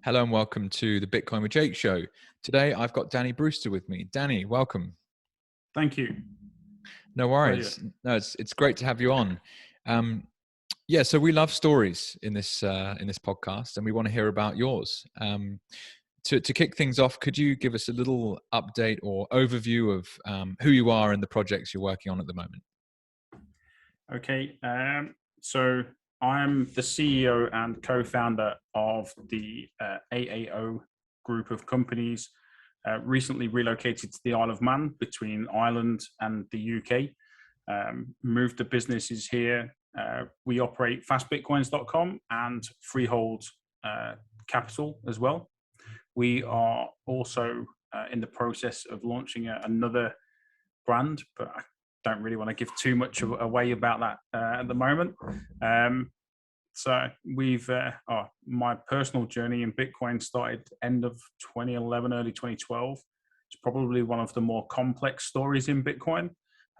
Hello and welcome to the Bitcoin with Jake show. Today I've got Danny Brewster with me. Danny, welcome. Thank you. No worries. No, it's great to have you on. So we love stories in this podcast, and we want to hear about yours. To kick things off, could you give us a little update or overview of who you are and the projects you're working on at the moment? Okay. So I'm the CEO and co-founder of the AAO group of companies. Recently relocated to the Isle of Man between Ireland and the UK. Moved the businesses here. We operate fastbitcoins.com and Freehold.capital as well. We are also in the process of launching another brand, but I don't really want to give too much away about that at the moment. So we've my personal journey in Bitcoin started end of 2011, early 2012. It's probably one of the more complex stories in Bitcoin,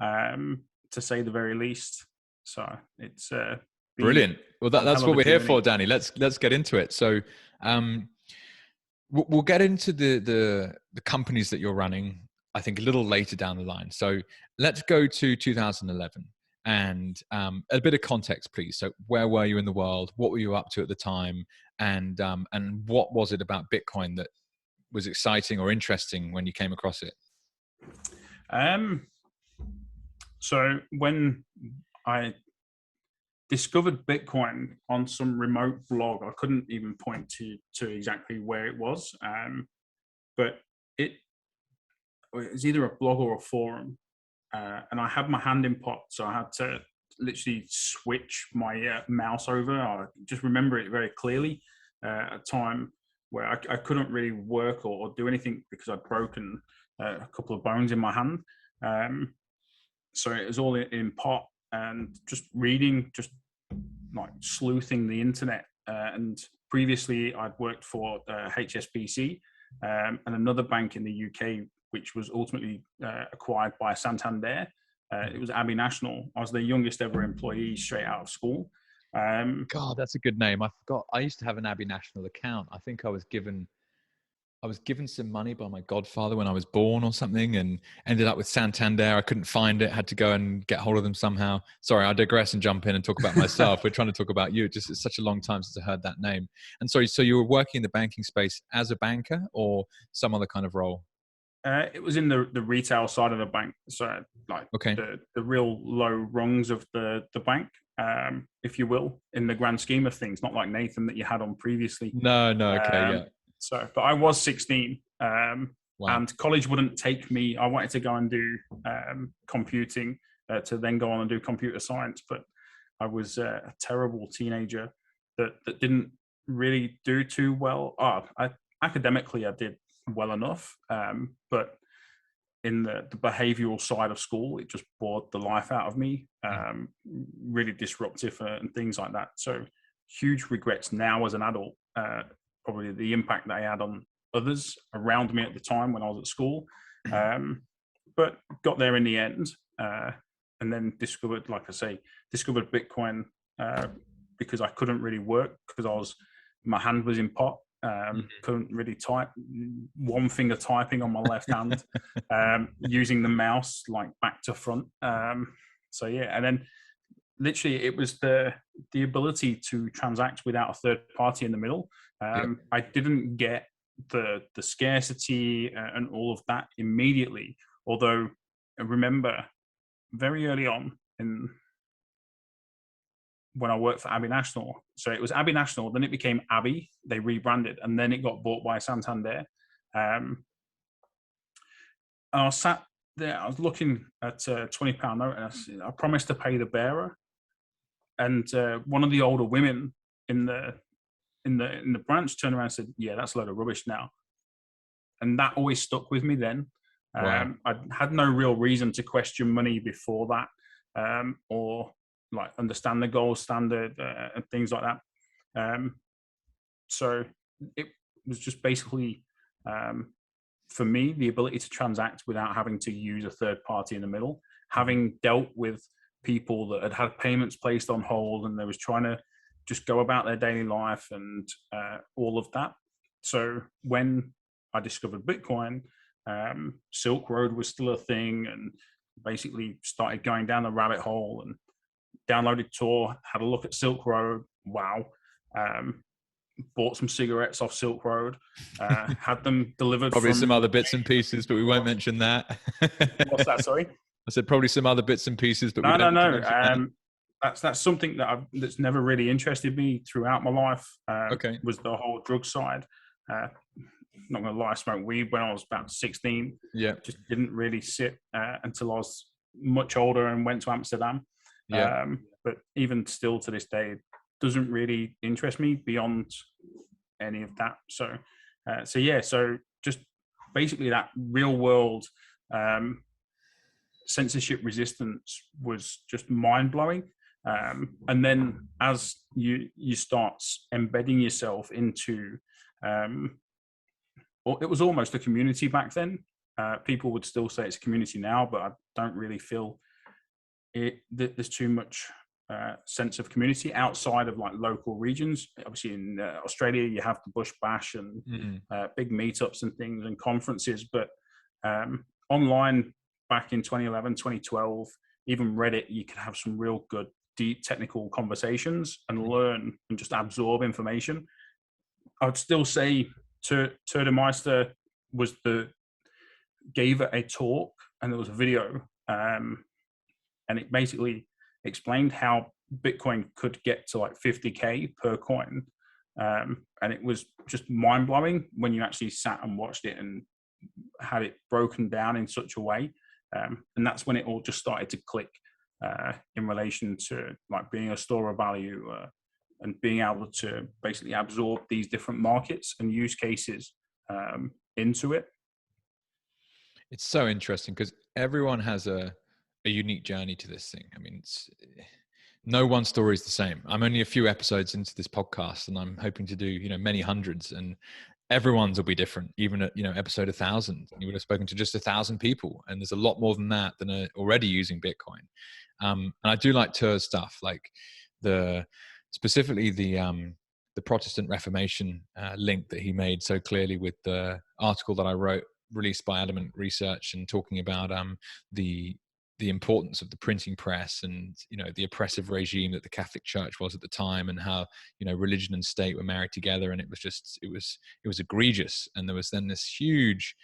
to say the very least. So it's brilliant. Well, that's what we're here for, Danny. Let's get into it. So we'll get into the companies that you're running, I think, a little later down the line. So let's go to 2011 and a bit of context, please. So where were you in the world? What were you up to at the time? And what was it about Bitcoin that was exciting or interesting when you came across it? So when I discovered Bitcoin on some remote blog, I couldn't even point to exactly where it was, but it was either a blog or a forum, and I had my hand in pot, so I had to literally switch my mouse over. I just remember it very clearly, a time where I couldn't really work or do anything because I'd broken a couple of bones in my hand. So it was all in pot and just reading, just like sleuthing the internet. And previously I'd worked for HSBC and another bank in the UK, which was ultimately acquired by Santander. It was Abbey National. I was the youngest ever employee straight out of school. God, that's a good name. I forgot. I used to have an Abbey National account. I think I was given some money by my godfather when I was born or something, and ended up with Santander. I couldn't find it, had to go and get hold of them somehow. Sorry, I digress and jump in and talk about myself. We're trying to talk about you. It's such a long time since I heard that name. And sorry, so you were working in the banking space as a banker or some other kind of role? It was in the retail side of the bank. So like okay. the real low rungs of the bank, if you will, in the grand scheme of things, not like Nathan that you had on previously. No, okay, yeah. So, but I was 16, Wow. and college wouldn't take me. I wanted to go and do computing to then go on and do computer science, but I was a terrible teenager that didn't really do too well. Academically, I did well enough, but in the behavioral side of school, it just bored the life out of me. Really disruptive and things like that. So huge regrets now as an adult. Probably the impact that I had on others around me at the time when I was at school. But got there in the end, and then discovered Bitcoin because I couldn't really work because my hand was in pot. Couldn't really type, one finger typing on my left hand, using the mouse like back to front. So yeah, and then literally it was the ability to transact without a third party in the middle. I didn't get the scarcity and all of that immediately, although I remember very early on when I worked for Abbey National. So it was Abbey National, then it became Abbey, they rebranded, and then it got bought by Santander. And I sat there, I was looking at a £20 note, and I promised to pay the bearer. And one of the older women in the branch turned around and said, "Yeah, that's a load of rubbish now." And that always stuck with me then. Wow. I had no real reason to question money before that, or like understand the gold standard and things like that. So it was just basically, for me, the ability to transact without having to use a third party in the middle, having dealt with people that had payments placed on hold and they was trying to just go about their daily life and all of that. so when I discovered Bitcoin, Silk Road was still a thing, and basically started going down the rabbit hole and downloaded Tor, had a look at Silk Road. Wow. Bought some cigarettes off Silk Road, had them delivered Probably some from. other bits and pieces, but we won't mention that. What's that? Sorry. I said probably some other bits and pieces, but we No, no, don't need to no. mention that. That's something that's never really interested me throughout my life. Okay. Was the whole drug side. Not gonna lie, I smoked weed when I was about 16. Yeah. Just didn't really sit until I was much older and went to Amsterdam. Yeah. But even still to this day, it doesn't really interest me beyond any of that. So just basically that real world censorship resistance was just mind blowing. And then as you start embedding yourself into, it was almost a community back then. People would still say it's a community now, but I don't really feel there's too much sense of community outside of like local regions. Obviously in Australia you have the Bush Bash and big meetups and things and conferences, but online back in 2011, 2012, even Reddit, you could have some real good deep technical conversations and learn and just absorb information. I'd still say Meister gave a talk, and there was a video, and it basically explained how Bitcoin could get to like 50K per coin. And it was just mind blowing when you actually sat and watched it and had it broken down in such a way. And that's when it all just started to click in relation to like being a store of value and being able to basically absorb these different markets and use cases into it. It's so interesting because everyone has a unique journey to this thing. I mean, no one story is the same. I'm only a few episodes into this podcast, and I'm hoping to do, many hundreds, and everyone's will be different. Even at, episode 1,000, you would have spoken to just 1,000 people, and there's a lot more than that than are already using Bitcoin. And I do like Tur's stuff, like specifically the Protestant Reformation link that he made so clearly with the article that I wrote, released by Adamant Research, and talking about the importance of the printing press and the oppressive regime that the Catholic Church was at the time, and how religion and state were married together, and it was egregious. And there was then this huge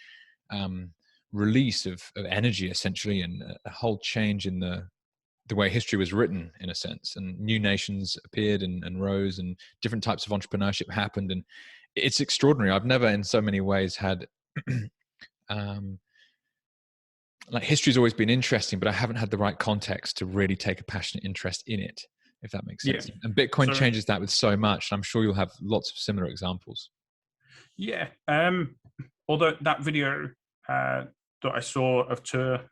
release of energy, essentially, and a whole change in the way history was written, in a sense, and new nations appeared and rose, and different types of entrepreneurship happened. And it's extraordinary. I've never in so many ways had like history's always been interesting, but I haven't had the right context to really take a passionate interest in it, if that makes sense. Yeah. And Bitcoin changes that with so much. I'm sure you'll have lots of similar examples. Yeah. Although that video that I saw of Tur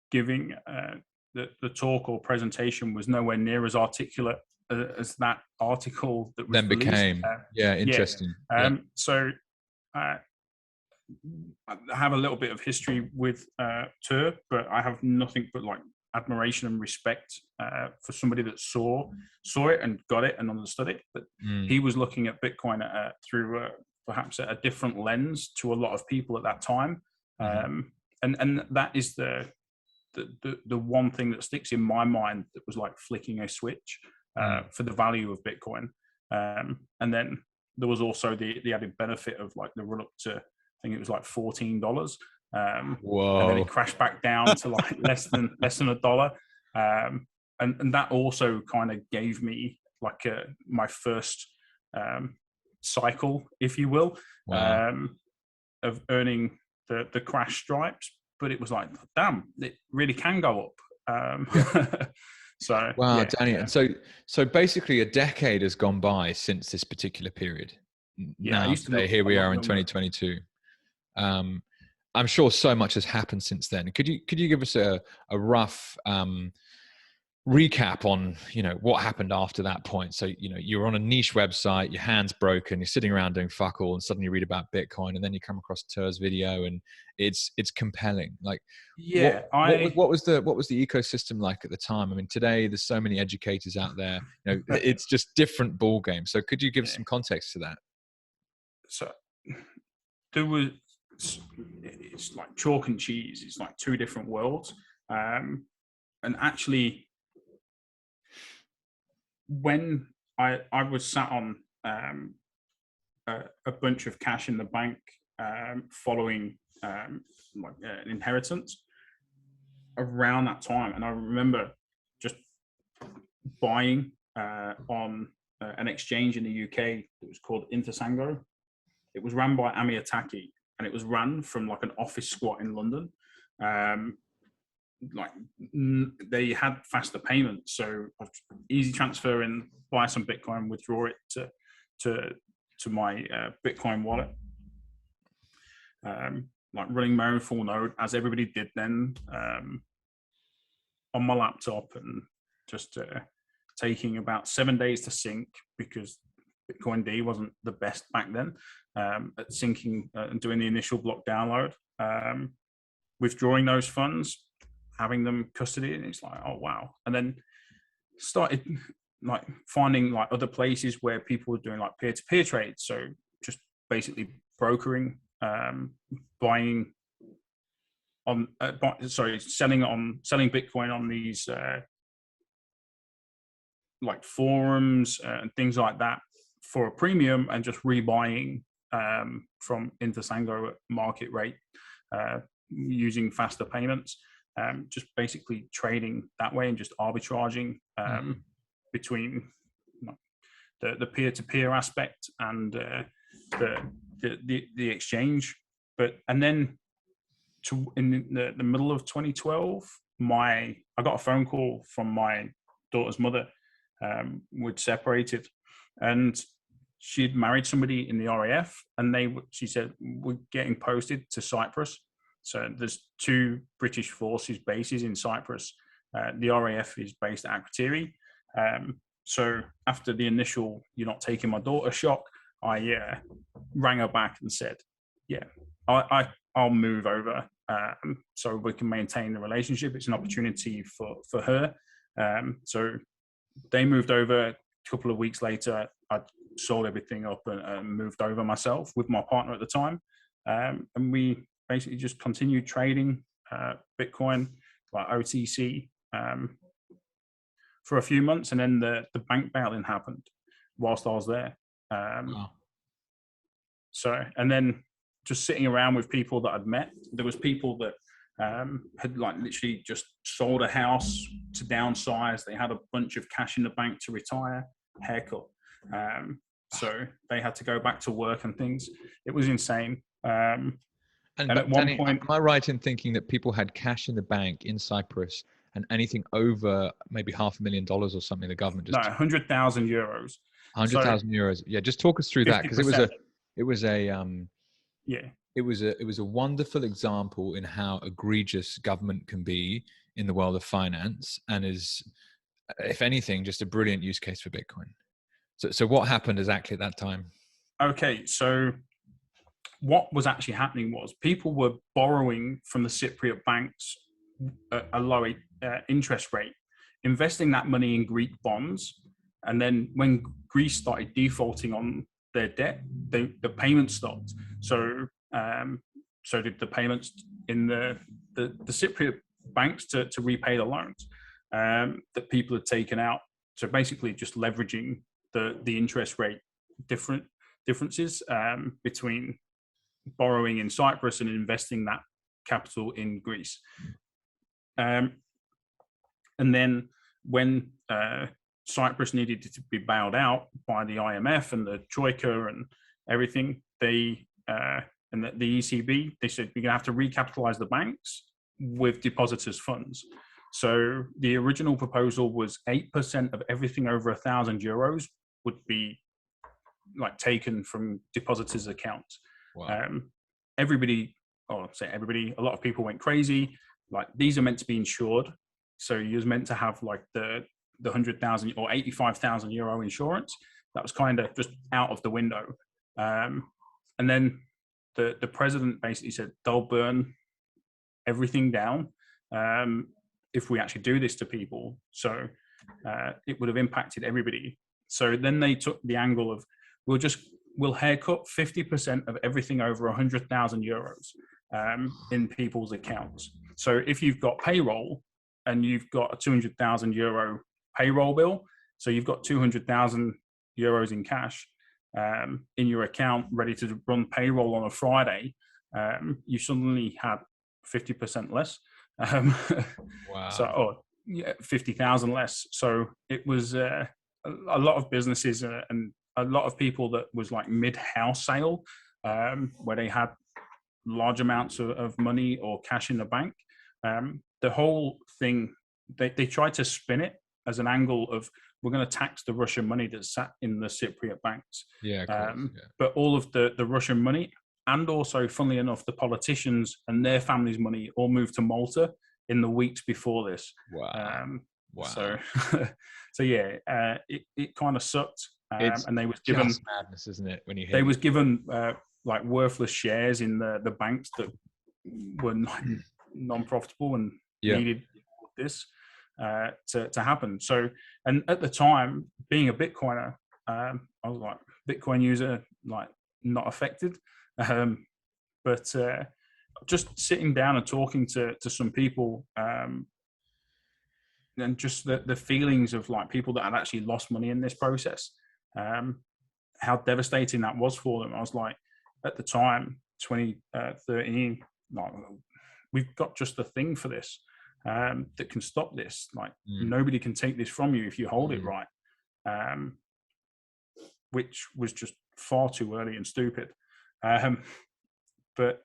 giving the talk or presentation was nowhere near as articulate as that article that was then released. Became. Interesting. So I have a little bit of history with Tur, but I have nothing but like admiration and respect for somebody that saw it and got it and understood it. But he was looking at Bitcoin through perhaps a different lens to a lot of people at that time, and that is the one thing that sticks in my mind that was like flicking a switch for the value of Bitcoin. And then there was also the added benefit of like the run up to, I think it was like $14. Whoa. And then it crashed back down to like less than $1. And that also kind of gave me like my first cycle, if you will, of earning the crash stripes. But it was like, damn, it really can go up. So wow, Danny. And so basically a decade has gone by since this particular period. Now today, here we are in 2022. I'm sure so much has happened since then. Could you give us a rough recap on what happened after that point? So you're on a niche website, your hand's broken, you're sitting around doing fuck all, and suddenly you read about Bitcoin, and then you come across Tur's video, and it's compelling. Like, what was the ecosystem like at the time? I mean, today there's so many educators out there. It's just different ball game. So could you give some context to that? So there was, it's like chalk and cheese. It's like two different worlds. And actually, when I was sat on a bunch of cash in the bank following like an inheritance around that time, and I remember just buying on an exchange in the UK that was called Intersango. It was run by Ami Ataki, and it was run from like an office squat in London. Like they had faster payments, so easy transfer and buy some Bitcoin, withdraw it to my Bitcoin wallet. Like running my own full node, as everybody did then, on my laptop, and just taking about 7 days to sync, because Bitcoin D wasn't the best back then at syncing and doing the initial block download, withdrawing those funds, having them custody, and it's like, oh wow. And then started like finding like other places where people were doing like peer-to-peer trades, so just basically brokering, buying on selling Bitcoin on these like forums and things like that for a premium, and just rebuying from Intersango at market rate, using faster payments, just basically trading that way, and just arbitraging between the peer-to-peer aspect and the exchange. And then in the middle of 2012, I got a phone call from my daughter's mother. We'd separated, and she'd married somebody in the RAF, and she said, we're getting posted to Cyprus. So there's two British forces bases in Cyprus. The RAF is based at Akrotiri. So after the initial "you're not taking my daughter" shock, I rang her back and said, yeah, I'll move over, so we can maintain the relationship. It's an opportunity for her. So they moved over. A couple of weeks later, I sold everything up and moved over myself with my partner at the time. And we basically just continued trading Bitcoin, like OTC, for a few months. And then the bank bailing happened whilst I was there. Wow. So, and then just sitting around with people that I'd met, there was people that had like literally just sold a house to downsize. They had a bunch of cash in the bank to retire, haircut. So they had to go back to work and things. It was insane. And at one Danny, point, am I right in thinking that people had cash in the bank in Cyprus, and anything over maybe $500,000 or something, the government just 100,000 euros. 100,000 euros? Yeah, just talk us through that, because it was a wonderful example in how egregious government can be in the world of finance, and is, if anything, just a brilliant use case for Bitcoin. So what happened exactly at that time? Okay, so what was actually happening was people were borrowing from the Cypriot banks at a low interest rate, investing that money in Greek bonds, and then when Greece started defaulting on their debt, the payments stopped. So did the payments in the Cypriot banks to repay the loans that people had taken out. So basically just leveraging the interest rate differences between borrowing in Cyprus and investing that capital in Greece. And then when Cyprus needed to be bailed out by the IMF and the Troika and everything, and the ECB, they said, you're going to have to recapitalize the banks with depositors' funds. So the original proposal was 8% of everything over €1,000 would be like taken from depositors' accounts. Wow. A lot of people went crazy. Like, these are meant to be insured. So you're meant to have like the 100,000 or 85,000 euro insurance. That was kind of just out of the window. And then the president basically said they'll burn everything down if we actually do this to people. So it would have impacted everybody. So then they took the angle of, we'll just will haircut 50% of everything over 100,000 euros in people's accounts. So if you've got payroll and you've got a 200,000 euro payroll bill, so you've got 200,000 euros in cash in your account ready to run payroll on a Friday, you suddenly had 50% less. Wow. So, 50,000 less. So it was a lot of businesses and a lot of people that was like mid-house sale, where they had large amounts of money or cash in the bank. The whole thing, they tried to spin it as an angle of, we're going to tax the Russian money that's sat in the Cypriot banks. Yeah, of course, yeah. But all of the Russian money, and also, funnily enough, the politicians and their families' money all moved to Malta in the weeks before this. Wow. Wow. So yeah, it kind of sucked. It's and they was given just madness, isn't it? When you hear they was given like worthless shares in the banks that were non-profitable and needed this to happen. So, and at the time, being a Bitcoiner, I was like, Bitcoin user, like not affected. But just sitting down and talking to some people, and just the feelings of like people that had actually lost money in this process, how devastating that was for them. I was like, at the time, 2013, like, we've got just a thing for this that can stop this. Like, nobody can take this from you if you hold it right, which was just far too early and stupid. But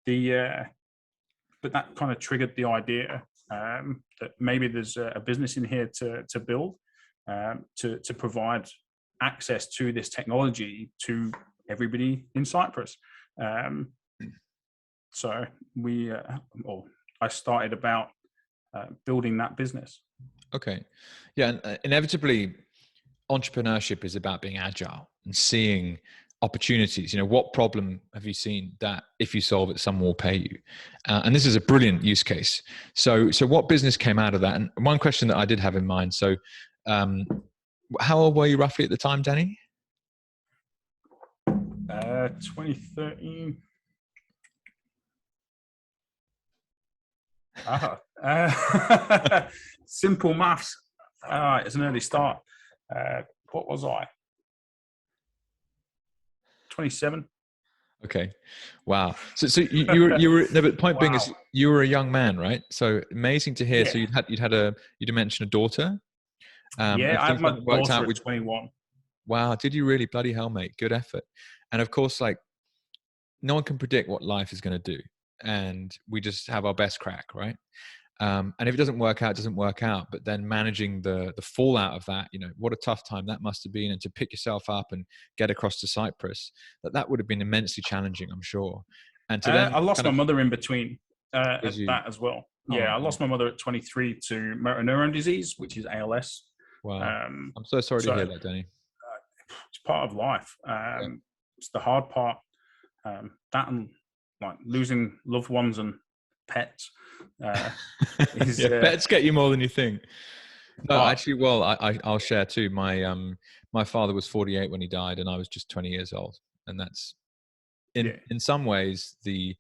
that kind of triggered the idea that maybe there's a business in here to build, to provide access to this technology to everybody in Cyprus. So I started about building that business. Okay. Yeah. And inevitably, entrepreneurship is about being agile and seeing opportunities. What problem have you seen that if you solve it, someone will pay you? And this is a brilliant use case. So what business came out of that? And one question that I did have in mind. So how old were you roughly at the time, Danny? 2013. Simple maths. It's an early start. What was I? 27. Okay. Wow. So you were no, but point being is you were a young man, right? So amazing to hear. Yeah. So you'd mentioned a daughter. Yeah, I had my daughter at 21. Wow. Did you really? Bloody hell, mate. Good effort. And of course, like, no one can predict what life is going to do. And we just have our best crack, right? And if it doesn't work out, it doesn't work out. But then managing the fallout of that, what a tough time that must have been. And to pick yourself up and get across to Cyprus, that would have been immensely challenging, I'm sure. And to then I lost my mother in between at that as well. Yeah, I lost my mother at 23 to motor neuron disease, which is ALS. Wow. I'm so sorry to hear that, Danny. It's part of life. It's the hard part. That and like losing loved ones and pets. Pets get you more than you think. No, actually, well, I'll share too. My father was 48 when he died, and I was just 20 years old, and that's in some ways the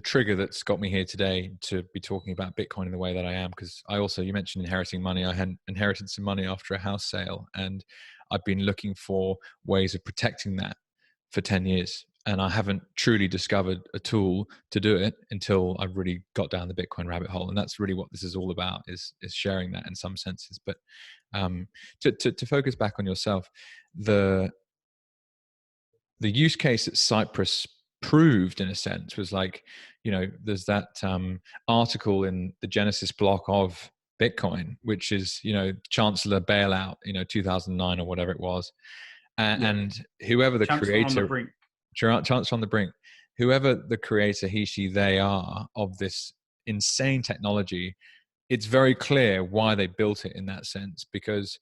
trigger that's got me here today to be talking about Bitcoin in the way that I am. Because you mentioned inheriting money. I had inherited some money after a house sale, and I've been looking for ways of protecting that for 10 years. And I haven't truly discovered a tool to do it until I've really got down the Bitcoin rabbit hole. And that's really what this is all about, is sharing that in some senses. But to focus back on yourself, the use case that Cyprus proved, in a sense, was like, there's that article in the Genesis block of Bitcoin, which is, Chancellor bailout, 2009 or whatever it was. And whoever the creator... Chance on the brink. Whoever the creator, he, she, they are of this insane technology, it's very clear why they built it in that sense, because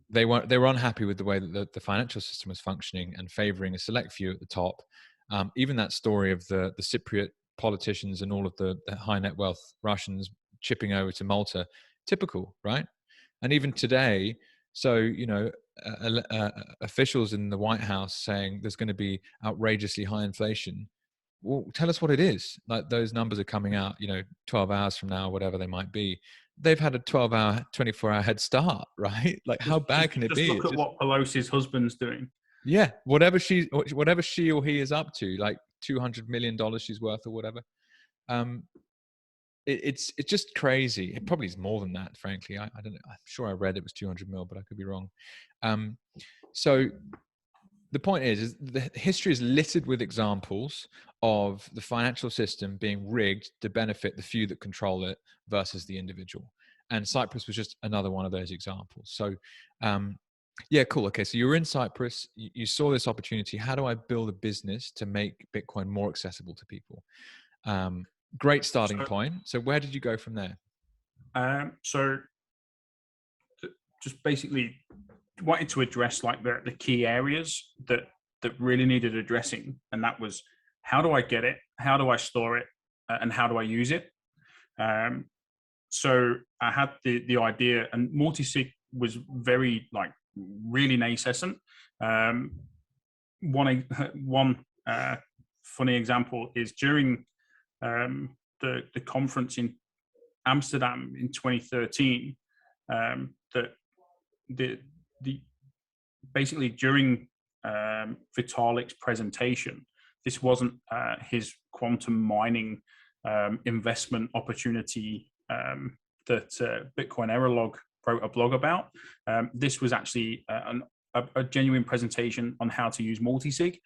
they were unhappy with the way that the financial system was functioning and favoring a select few at the top. Even that story of the Cypriot politicians and all of the high net wealth Russians chipping over to Malta, typical, right? And even today, So, officials in the White House saying there's going to be outrageously high inflation. Well, tell us what it is. Like, those numbers are coming out, 12 hours from now, whatever they might be. They've had a 12-hour, 24-hour head start, right? Like, how bad can it Just be? look at what Pelosi's husband's doing. Yeah, whatever she or he is up to, like $200 million she's worth or whatever. It's just crazy. It probably is more than that, frankly. I don't know. I'm sure I read it was 200 mil, but I could be wrong. So the point is the history is littered with examples of the financial system being rigged to benefit the few that control it versus the individual. And Cyprus was just another one of those examples. So, yeah, cool. Okay, so you were in Cyprus. You saw this opportunity. How do I build a business to make Bitcoin more accessible to people? Great starting point. So where did you go from there? So just basically wanted to address like the key areas that really needed addressing, and that was, how do I get it, how do I store it, and how do I use it. So I had the idea, and multi-sig was very like really nascent. One funny example is during the conference in Amsterdam in 2013, that the basically during Vitalik's presentation, this wasn't his quantum mining investment opportunity that Bitcoin Errorlog wrote a blog about. This was actually a genuine presentation on how to use multisig,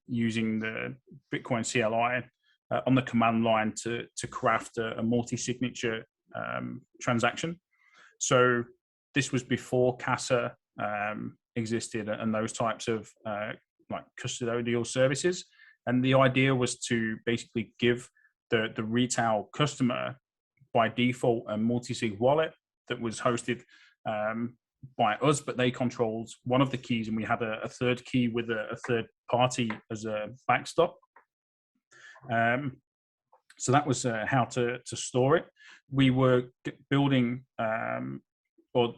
using the Bitcoin CLI on the command line to craft a multi-signature transaction. So this was before Casa existed and those types of like custodial services. And the idea was to basically give the retail customer by default a multi-sig wallet that was hosted by us, but they controlled one of the keys, and we had a third key with a third party as a backstop. So that was how to store it. We were building or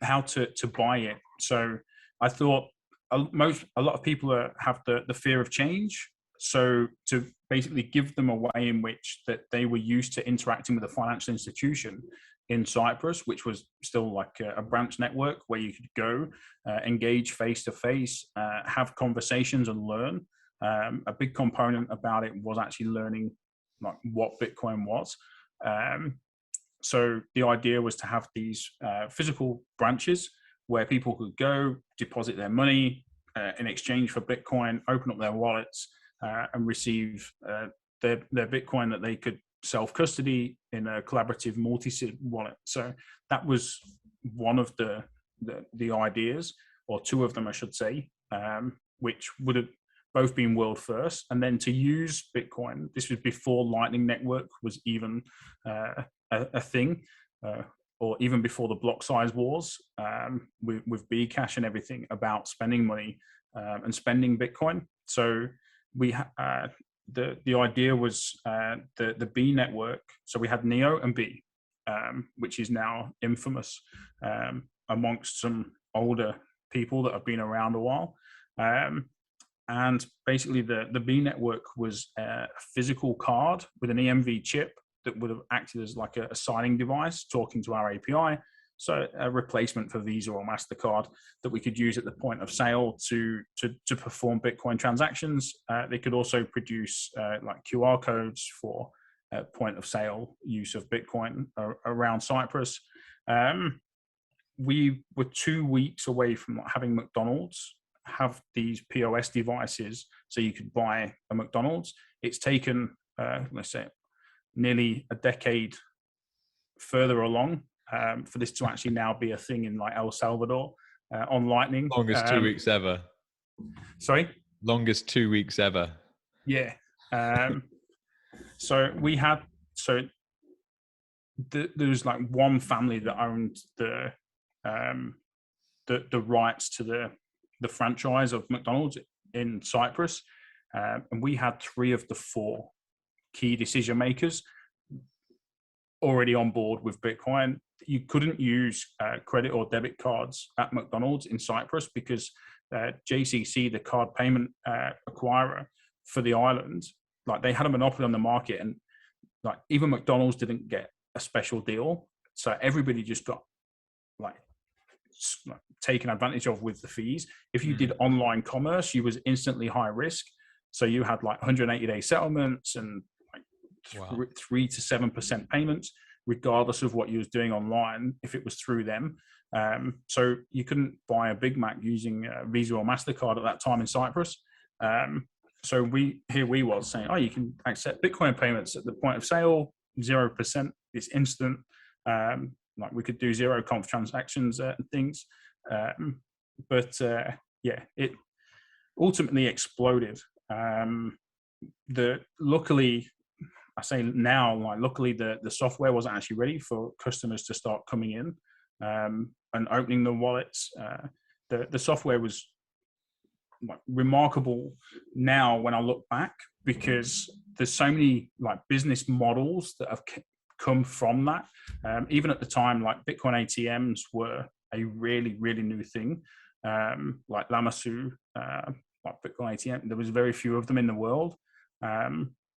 how to buy it. So I thought a lot of people have the fear of change. So to basically give them a way in which that they were used to interacting with a financial institution in Cyprus, which was still like a branch network where you could go, engage face to face, have conversations and learn. A big component about it was actually learning like what Bitcoin was. So the idea was to have these physical branches where people could go, deposit their money in exchange for Bitcoin, open up their wallets, and receive their Bitcoin that they could self-custody in a collaborative multi-sig wallet. So that was one of the ideas, or two of them, I should say, which would have both been world first. And then to use Bitcoin, this was before Lightning Network was even a thing, or even before the block size wars, with Bcash and everything about spending money and spending Bitcoin. So we the idea was the B network. So we had Neo and B, which is now infamous amongst some older people that have been around a while. And basically the B network was a physical card with an EMV chip that would have acted as like a signing device talking to our API. So a replacement for Visa or MasterCard that we could use at the point of sale to perform Bitcoin transactions. They could also produce like QR codes for point of sale use of Bitcoin around Cyprus. We were 2 weeks away from having McDonald's have these POS devices so you could buy a McDonald's. It's taken, let's say, nearly a decade further along for this to actually now be a thing in like El Salvador on Lightning. Longest 2 weeks ever. Sorry? Longest 2 weeks ever. Yeah. So we had, there was like one family that owned the rights to the franchise of McDonald's in Cyprus. And we had 3 of the 4 key decision makers already on board with Bitcoin. you couldn't use credit or debit cards at McDonald's in Cyprus because JCC, the card payment acquirer for the island, like they had a monopoly on the market, and like even McDonald's didn't get a special deal, so everybody just got like taken advantage of with the fees. If you did online commerce, you was instantly high risk, so you had like 180-day settlements and like 3 to 7% payments, regardless of what you was doing online, if it was through them. So you couldn't buy a Big Mac using Visa or MasterCard at that time in Cyprus. So we was saying, oh, you can accept Bitcoin payments at the point of sale, 0%, it's instant. Like we could do zero conf transactions and things. It ultimately exploded. Luckily, I say now, like luckily the software wasn't actually ready for customers to start coming in and opening the wallets. The software was like remarkable now when I look back, because there's so many like business models that have come from that. Even at the time, like Bitcoin ATMs were a really, really new thing. Like Lamassu, like Bitcoin ATM, there was very few of them in the world.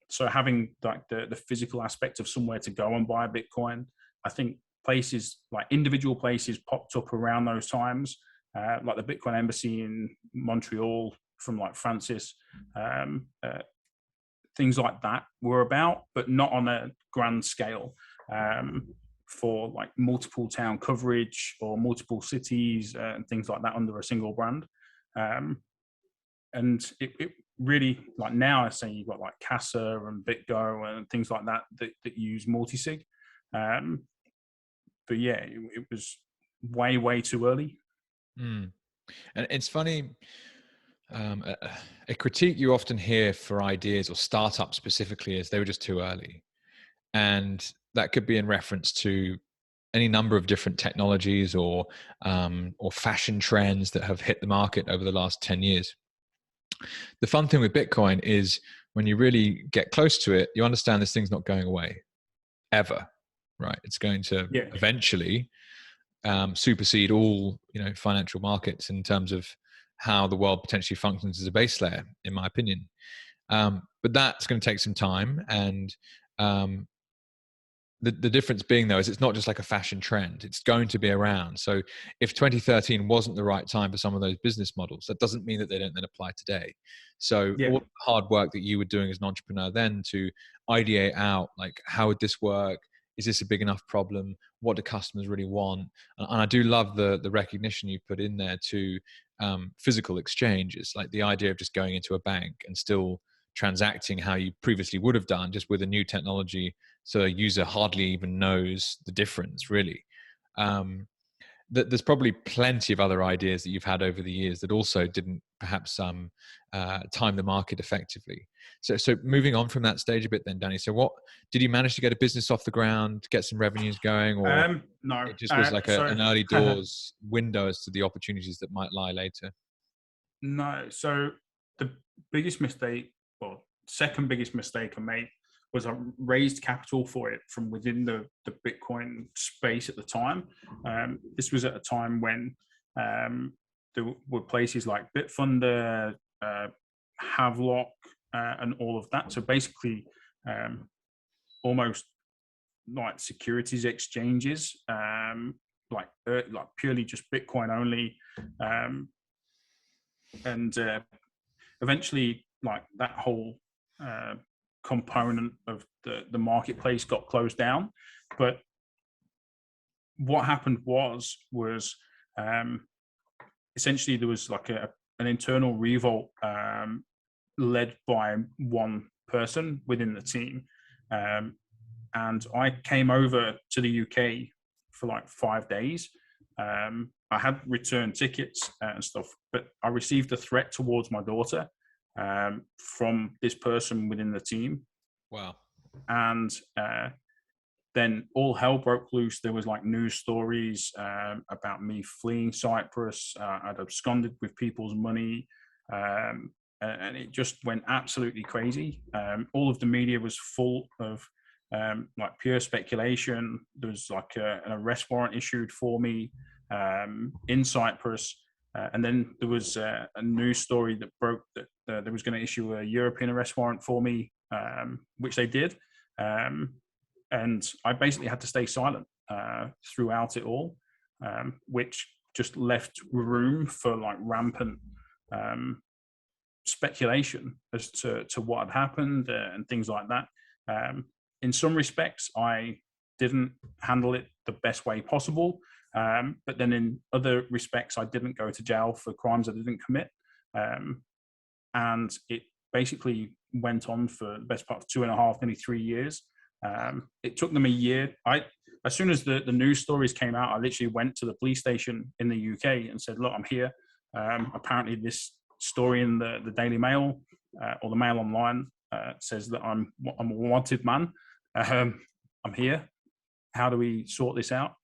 So having like the physical aspect of somewhere to go and buy Bitcoin, I think places like individual places popped up around those times, like the Bitcoin Embassy in Montreal from like Francis. Things like that were about, but not on a grand scale, for like multiple town coverage or multiple cities and things like that under a single brand. And it really, like now I say you've got like Casa and BitGo and things like that that use multi-sig. But yeah, it was way too early. And it's funny, a critique you often hear for ideas or startups specifically is they were just too early. And that could be in reference to any number of different technologies or fashion trends that have hit the market over the last 10 years. The fun thing with Bitcoin is when you really get close to it, you understand this thing's not going away ever, right? It's going to eventually supersede all, financial markets in terms of how the world potentially functions as a base layer, in my opinion. But that's going to take some time. And the difference being, though, is it's not just like a fashion trend. It's going to be around. So if 2013 wasn't the right time for some of those business models, that doesn't mean that they don't then apply today. So all the hard work that you were doing as an entrepreneur then to ideate out, like, how would this work? Is this a big enough problem? What do customers really want? And I do love the recognition you put in there to physical exchanges, like the idea of just going into a bank and still transacting how you previously would have done, just with a new technology, so a user hardly even knows the difference, really. There's probably plenty of other ideas that you've had over the years that also didn't perhaps time the market effectively. So moving on from that stage a bit then, Danny, so what did you manage to get a business off the ground, get some revenues going, or no, it just was like an early doors window as to the opportunities that might lie later? No. So the biggest mistake, or second biggest mistake I made, was I raised capital for it from within the Bitcoin space at the time. This was at a time when there were places like Bitfunder, Havelock, and all of that. So basically, almost like securities exchanges, like purely just Bitcoin only, and eventually, like that whole component of the marketplace got closed down. But what happened was essentially there was like an internal revolt led by one person within the team, and I came over to the UK for like 5 days. I had return tickets and stuff, but I received a threat towards my daughter from this person within the team. Wow. And then all hell broke loose. There was like news stories about me fleeing Cyprus. I'd absconded with people's money. And it just went absolutely crazy. All of the media was full of like pure speculation. There was like an arrest warrant issued for me in Cyprus. And then there was a news story that broke that they was going to issue a European arrest warrant for me, which they did. And I basically had to stay silent throughout it all, which just left room for like rampant speculation as to what had happened and things like that. In some respects, I didn't handle it the best way possible. But then in other respects, I didn't go to jail for crimes I didn't commit. And it basically went on for the best part of 2.5, nearly 3 years. It took them a year. As soon as the news stories came out, I literally went to the police station in the UK and said, look, I'm here. Apparently this story in the Daily Mail or the Mail Online says that I'm a wanted man. I'm here. How do we sort this out?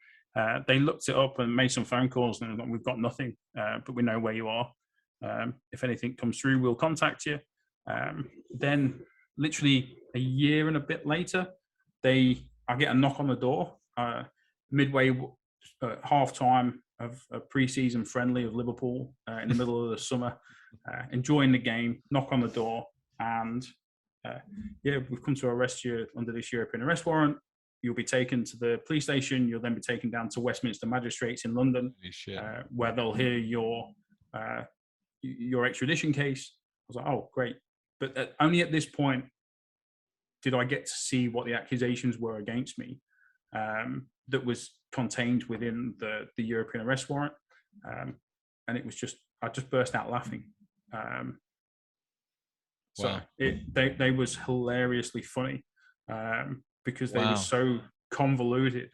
They looked it up and made some phone calls, and we've got nothing, but we know where you are. If anything comes through, we'll contact you. Then literally a year and a bit later, I get a knock on the door midway half time of a pre-season friendly of Liverpool in the middle of the summer, enjoying the game. Knock on the door, and we've come to arrest you under this European arrest warrant. You'll be taken to the police station. You'll then be taken down to Westminster Magistrates in London, where they'll hear your extradition case. I was like, oh, great. But only at this point did I get to see what the accusations were against me that was contained within the European arrest warrant. And it was I just burst out laughing. So they was hilariously funny. Because they were so convoluted.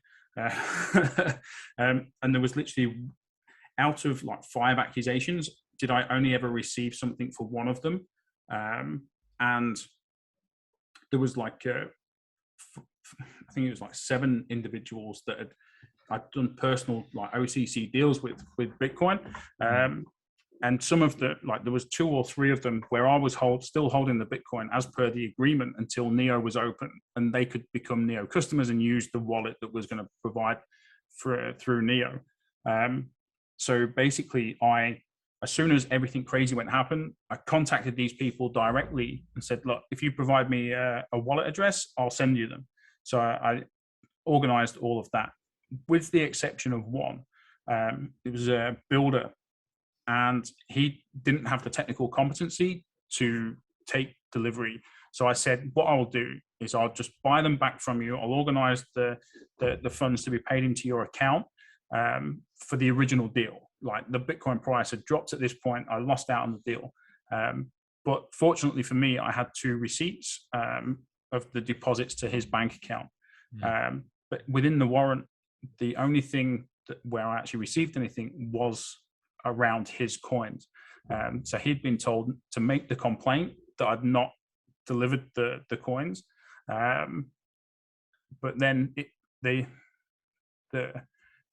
And there was literally, out of like 5 accusations, did I only ever receive something for one of them. And there was like, I think it was like 7 individuals that I'd done personal like OCC deals with Bitcoin. And some of there was 2 or 3 of them where I was still holding the Bitcoin as per the agreement until Neo was open, and they could become Neo customers and use the wallet that was going to provide through Neo. So basically, as soon as everything crazy happen, I contacted these people directly and said, look, if you provide me a wallet address, I'll send you them. So I organized all of that, with the exception of one. It was a builder, and he didn't have the technical competency to take delivery. So I said, what I'll do is I'll just buy them back from you. I'll organize the funds to be paid into your account for the original deal. Like, the Bitcoin price had dropped at this point. I lost out on the deal. But fortunately for me, I had 2 receipts of the deposits to his bank account. But within the warrant, the only thing where I actually received anything was around his coins. So he'd been told to make the complaint that I'd not delivered the coins. But then the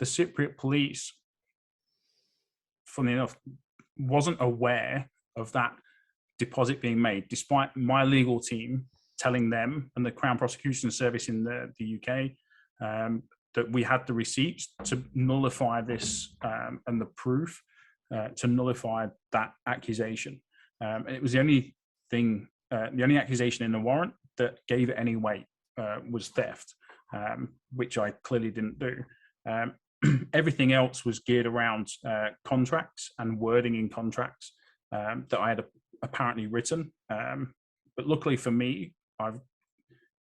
Cypriot police, funnily enough, wasn't aware of that deposit being made, despite my legal team telling them and the Crown Prosecution Service in the UK that we had the receipts to nullify this and the proof to nullify that accusation. And it was the only thing, the only accusation in the warrant that gave it any weight was theft, which I clearly didn't do. Everything else was geared around contracts and wording in contracts that I had apparently written. But luckily for me, I've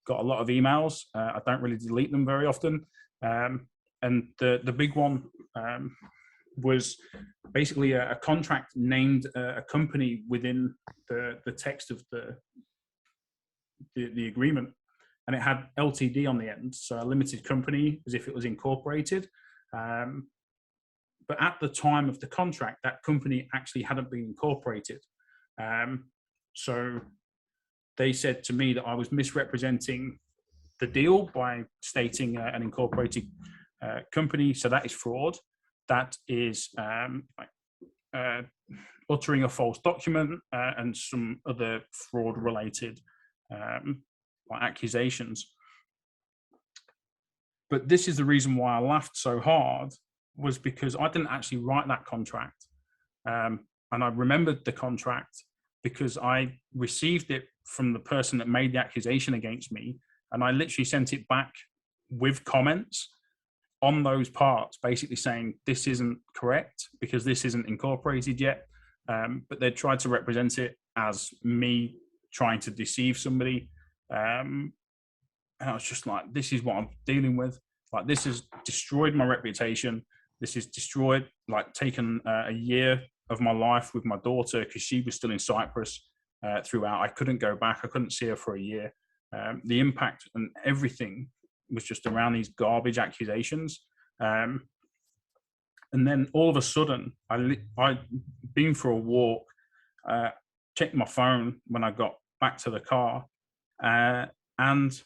got a lot of emails. I don't really delete them very often. And the big one was basically a contract named a company within the text of the agreement, and it had LTD on the end, so a limited company, as if it was incorporated. But at the time of the contract, that company actually hadn't been incorporated. So they said to me that I was misrepresenting the deal by stating an incorporated company. So that is fraud. That is uttering a false document and some other fraud-related accusations. But this is the reason why I laughed so hard, was because I didn't actually write that contract. And I remembered the contract because I received it from the person that made the accusation against me. And I literally sent it back with comments on those parts, basically saying this isn't correct because this isn't incorporated yet. But they tried to represent it as me trying to deceive somebody. And I was just like, this is what I'm dealing with. Like, this has destroyed my reputation. This has destroyed, like, taken a year of my life with my daughter because she was still in Cyprus throughout. I couldn't go back. I couldn't see her for a year. The impact and everything was just around these garbage accusations. And then all of a sudden, I'd been for a walk, checked my phone when I got back to the car, and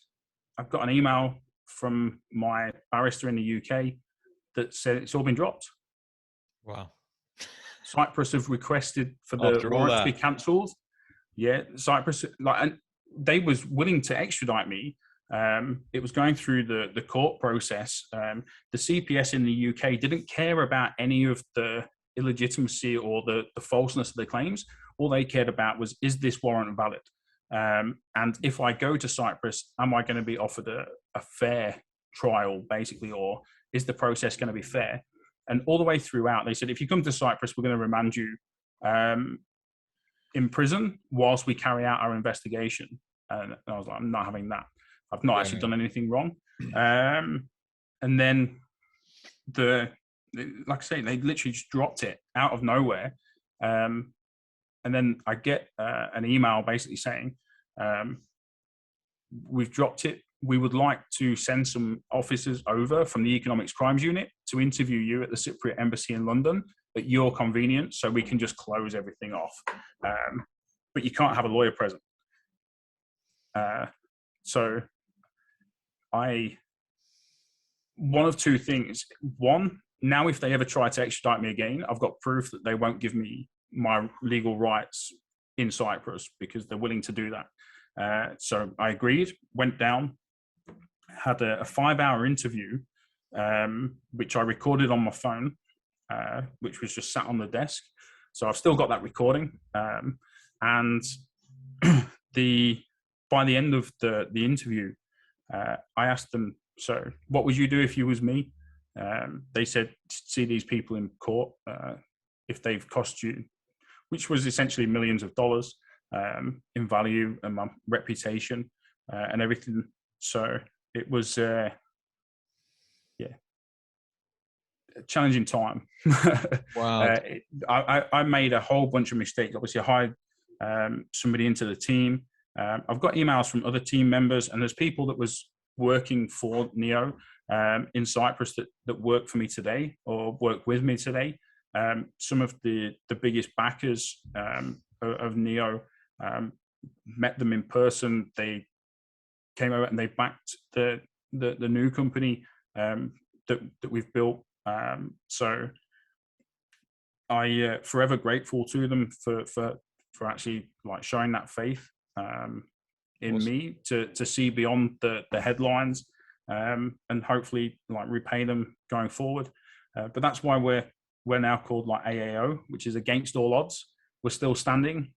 I've got an email from my barrister in the UK that said it's all been dropped. Wow. Cyprus have requested for the After all warrant to that. be cancelled. Yeah, Cyprus, like, and they was willing to extradite me. It was going through the court process. The CPS in the UK didn't care about any of the illegitimacy or the falseness of the claims. All they cared about was, is this warrant valid? And if I go to Cyprus, am I going to be offered a fair trial, basically, or is the process going to be fair? And all the way throughout, they said, if you come to Cyprus, we're going to remand you in prison whilst we carry out our investigation. And I was like, I'm not having that. I've not actually done anything wrong. And then like I say, they literally just dropped it out of nowhere. And then I get an email basically saying, we've dropped it. We would like to send some officers over from the Economics Crimes Unit to interview you at the Cypriot Embassy in London at your convenience, so we can just close everything off. But you can't have a lawyer present. So one of two things. One, now if they ever try to extradite me again, I've got proof that they won't give me my legal rights in Cyprus because they're willing to do that. So I agreed, went down, had a 5-hour interview, which I recorded on my phone, which was just sat on the desk. So I've still got that recording. And by the end of the interview, I asked them, so what would you do if you was me? They said, see these people in court, if they've cost you, which was essentially millions of dollars in value and my reputation and everything. So it was, a challenging time. Wow. I made a whole bunch of mistakes. Obviously, I hired somebody into the team. I've got emails from other team members, and there's people that was working for Neo in Cyprus that work for me today or work with me today. Some of the biggest backers of Neo, met them in person. They came over and they backed the new company that we've built. So I forever grateful to them for actually like showing that faith in Awesome. me to see beyond the headlines and hopefully like repay them going forward. But that's why we're now called like AAO, which is against all odds. We're still standing,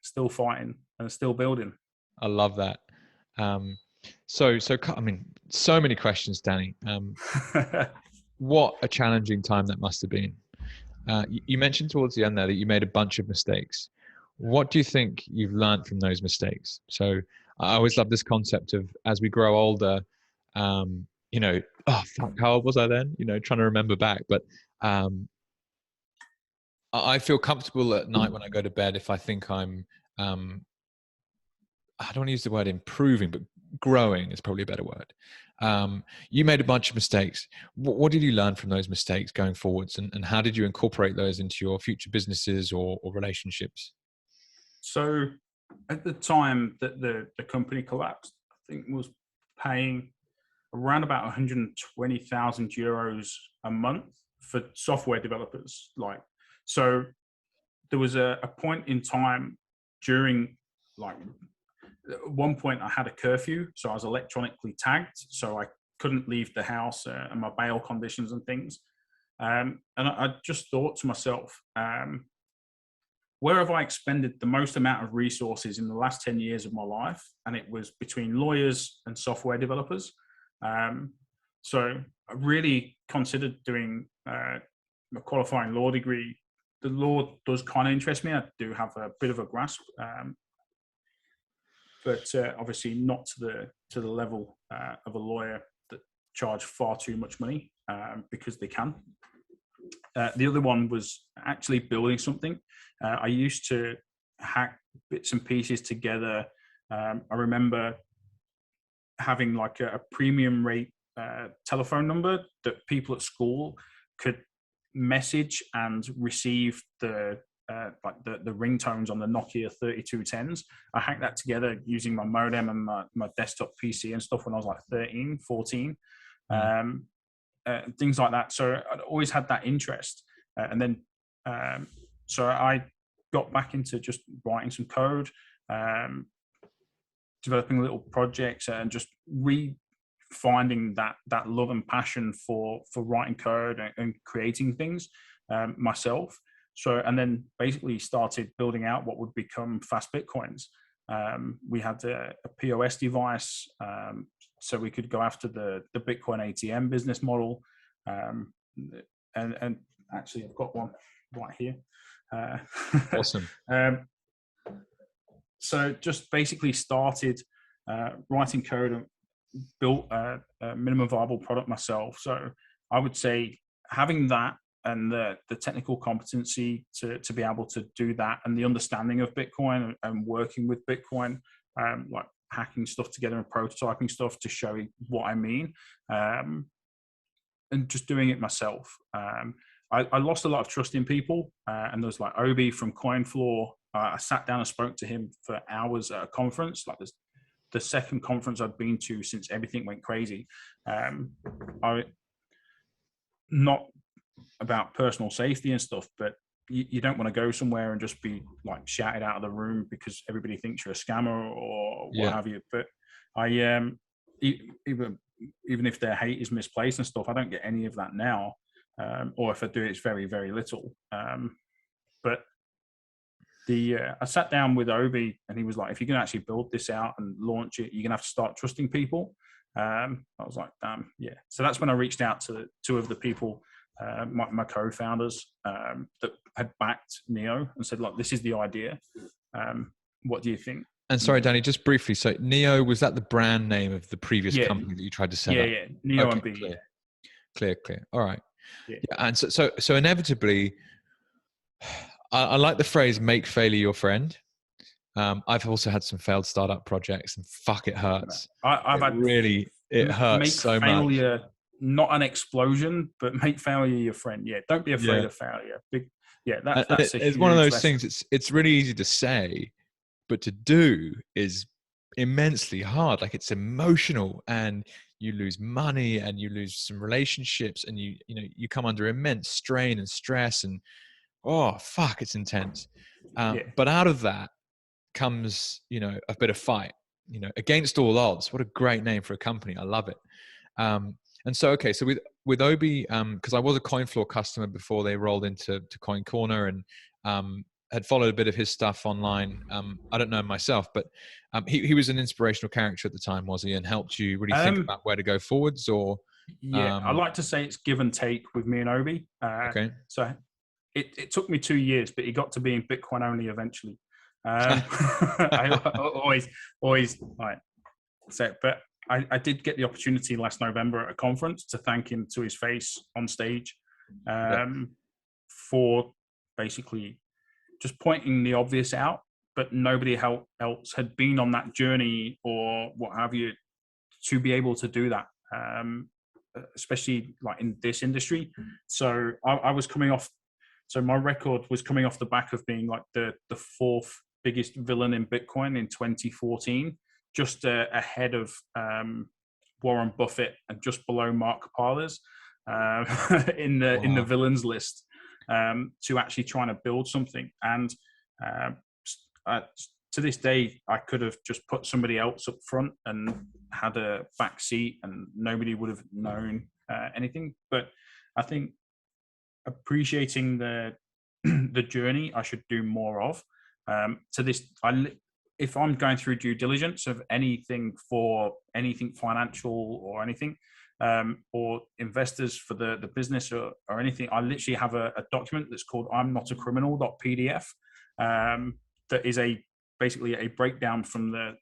still fighting, and still building. I love that. So I mean, so many questions, Danny. What a challenging time that must have been. You mentioned towards the end there that you made a bunch of mistakes. What do you think you've learned from those mistakes? So I always love this concept of, as we grow older, oh fuck, how old was I then? Trying to remember back. But I feel comfortable at night when I go to bed if I think I'm, I don't want to use the word improving, but growing is probably a better word. You made a bunch of mistakes. What did you learn from those mistakes going forwards, and how did you incorporate those into your future businesses or relationships? So at the time that the company collapsed, I think was paying around about 120,000 euros a month for software developers. So there was a point in time during, like, at one point I had a curfew, so I was electronically tagged, so I couldn't leave the house, and my bail conditions and things. And I just thought to myself, where have I expended the most amount of resources in the last 10 years of my life? And it was between lawyers and software developers. So I really considered doing a qualifying law degree. The law does kind of interest me. I do have a bit of a grasp, but obviously not to the level of a lawyer that charge far too much money because they can. The other one was actually building something. I used to hack bits and pieces together. I remember having like a premium rate telephone number that people at school could message and receive the ringtones on the Nokia 3210s. I hacked that together using my modem and my desktop PC and stuff when I was like 13, 14. Things like that. So I'd always had that interest. And then, so I got back into just writing some code, developing little projects, and just finding that love and passion for writing code and creating things myself. So, and then basically started building out what would become Fast Bitcoins. We had a POS device, so we could go after the Bitcoin ATM business model. And actually, I've got one right here. Awesome. So just basically started writing code and built a minimum viable product myself. So I would say having that and the technical competency to be able to do that, and the understanding of Bitcoin and working with Bitcoin, like hacking stuff together and prototyping stuff to show what I mean, and just doing it myself. I lost a lot of trust in people, and there was like Obi from CoinFloor. I sat down and spoke to him for hours at a conference, like this, the second conference I'd been to since everything went crazy. Not about personal safety and stuff, but you don't want to go somewhere and just be like shouted out of the room because everybody thinks you're a scammer or what have you. But I even if their hate is misplaced and stuff, I don't get any of that now, or if I do, it's very, very little. But I sat down with Obi and he was like, if you're going to actually build this out and launch it, you're going to have to start trusting people. I was like, damn, yeah. So that's when I reached out to two of the people, my co-founders, that had backed Neo, and said, look, this is the idea. What do you think? And sorry, Danny, just briefly. So Neo, was that the brand name of the previous company that you tried to set up? Yeah, Neo and B. Clear. All right. Yeah. And so inevitably, I like the phrase "make failure your friend." I've also had some failed startup projects, and fuck, it hurts. It hurts so failure, much. Not an explosion, but make failure your friend. Yeah, don't be afraid of failure. It's one of those things. It's really easy to say, but to do is immensely hard. Like, it's emotional, and you lose money, and you lose some relationships, and you come under immense strain and stress, and oh fuck, it's intense. But out of that comes, a bit of fight, against all odds. What a great name for a company. I love it. And so, okay, so with Obi, because I was a CoinFloor customer before they rolled into Coin Corner, and had followed a bit of his stuff online. I don't know him myself, but he was an inspirational character at the time, was he? And helped you really think about where to go forwards, or? I like to say it's give and take with me and Obi. Okay. So it took me 2 years, but he got to being Bitcoin only eventually. I always like say it, but I did get the opportunity last November at a conference to thank him to his face on stage, for basically just pointing the obvious out, but nobody else had been on that journey or what have you to be able to do that, especially like in this industry. So I was coming off. So my record was coming off the back of being like the fourth biggest villain in Bitcoin in 2014, just ahead of Warren Buffett and just below Mark Parler's in the villains list, to actually trying to build something. And to this day, I could have just put somebody else up front and had a back seat, and nobody would have known anything. But I think appreciating the the journey, I should do more of. To this, if I'm going through due diligence of anything for anything financial or anything, or investors for the business or anything, I literally have a document that's called I'm Not a Criminal.pdf, that is basically a breakdown from the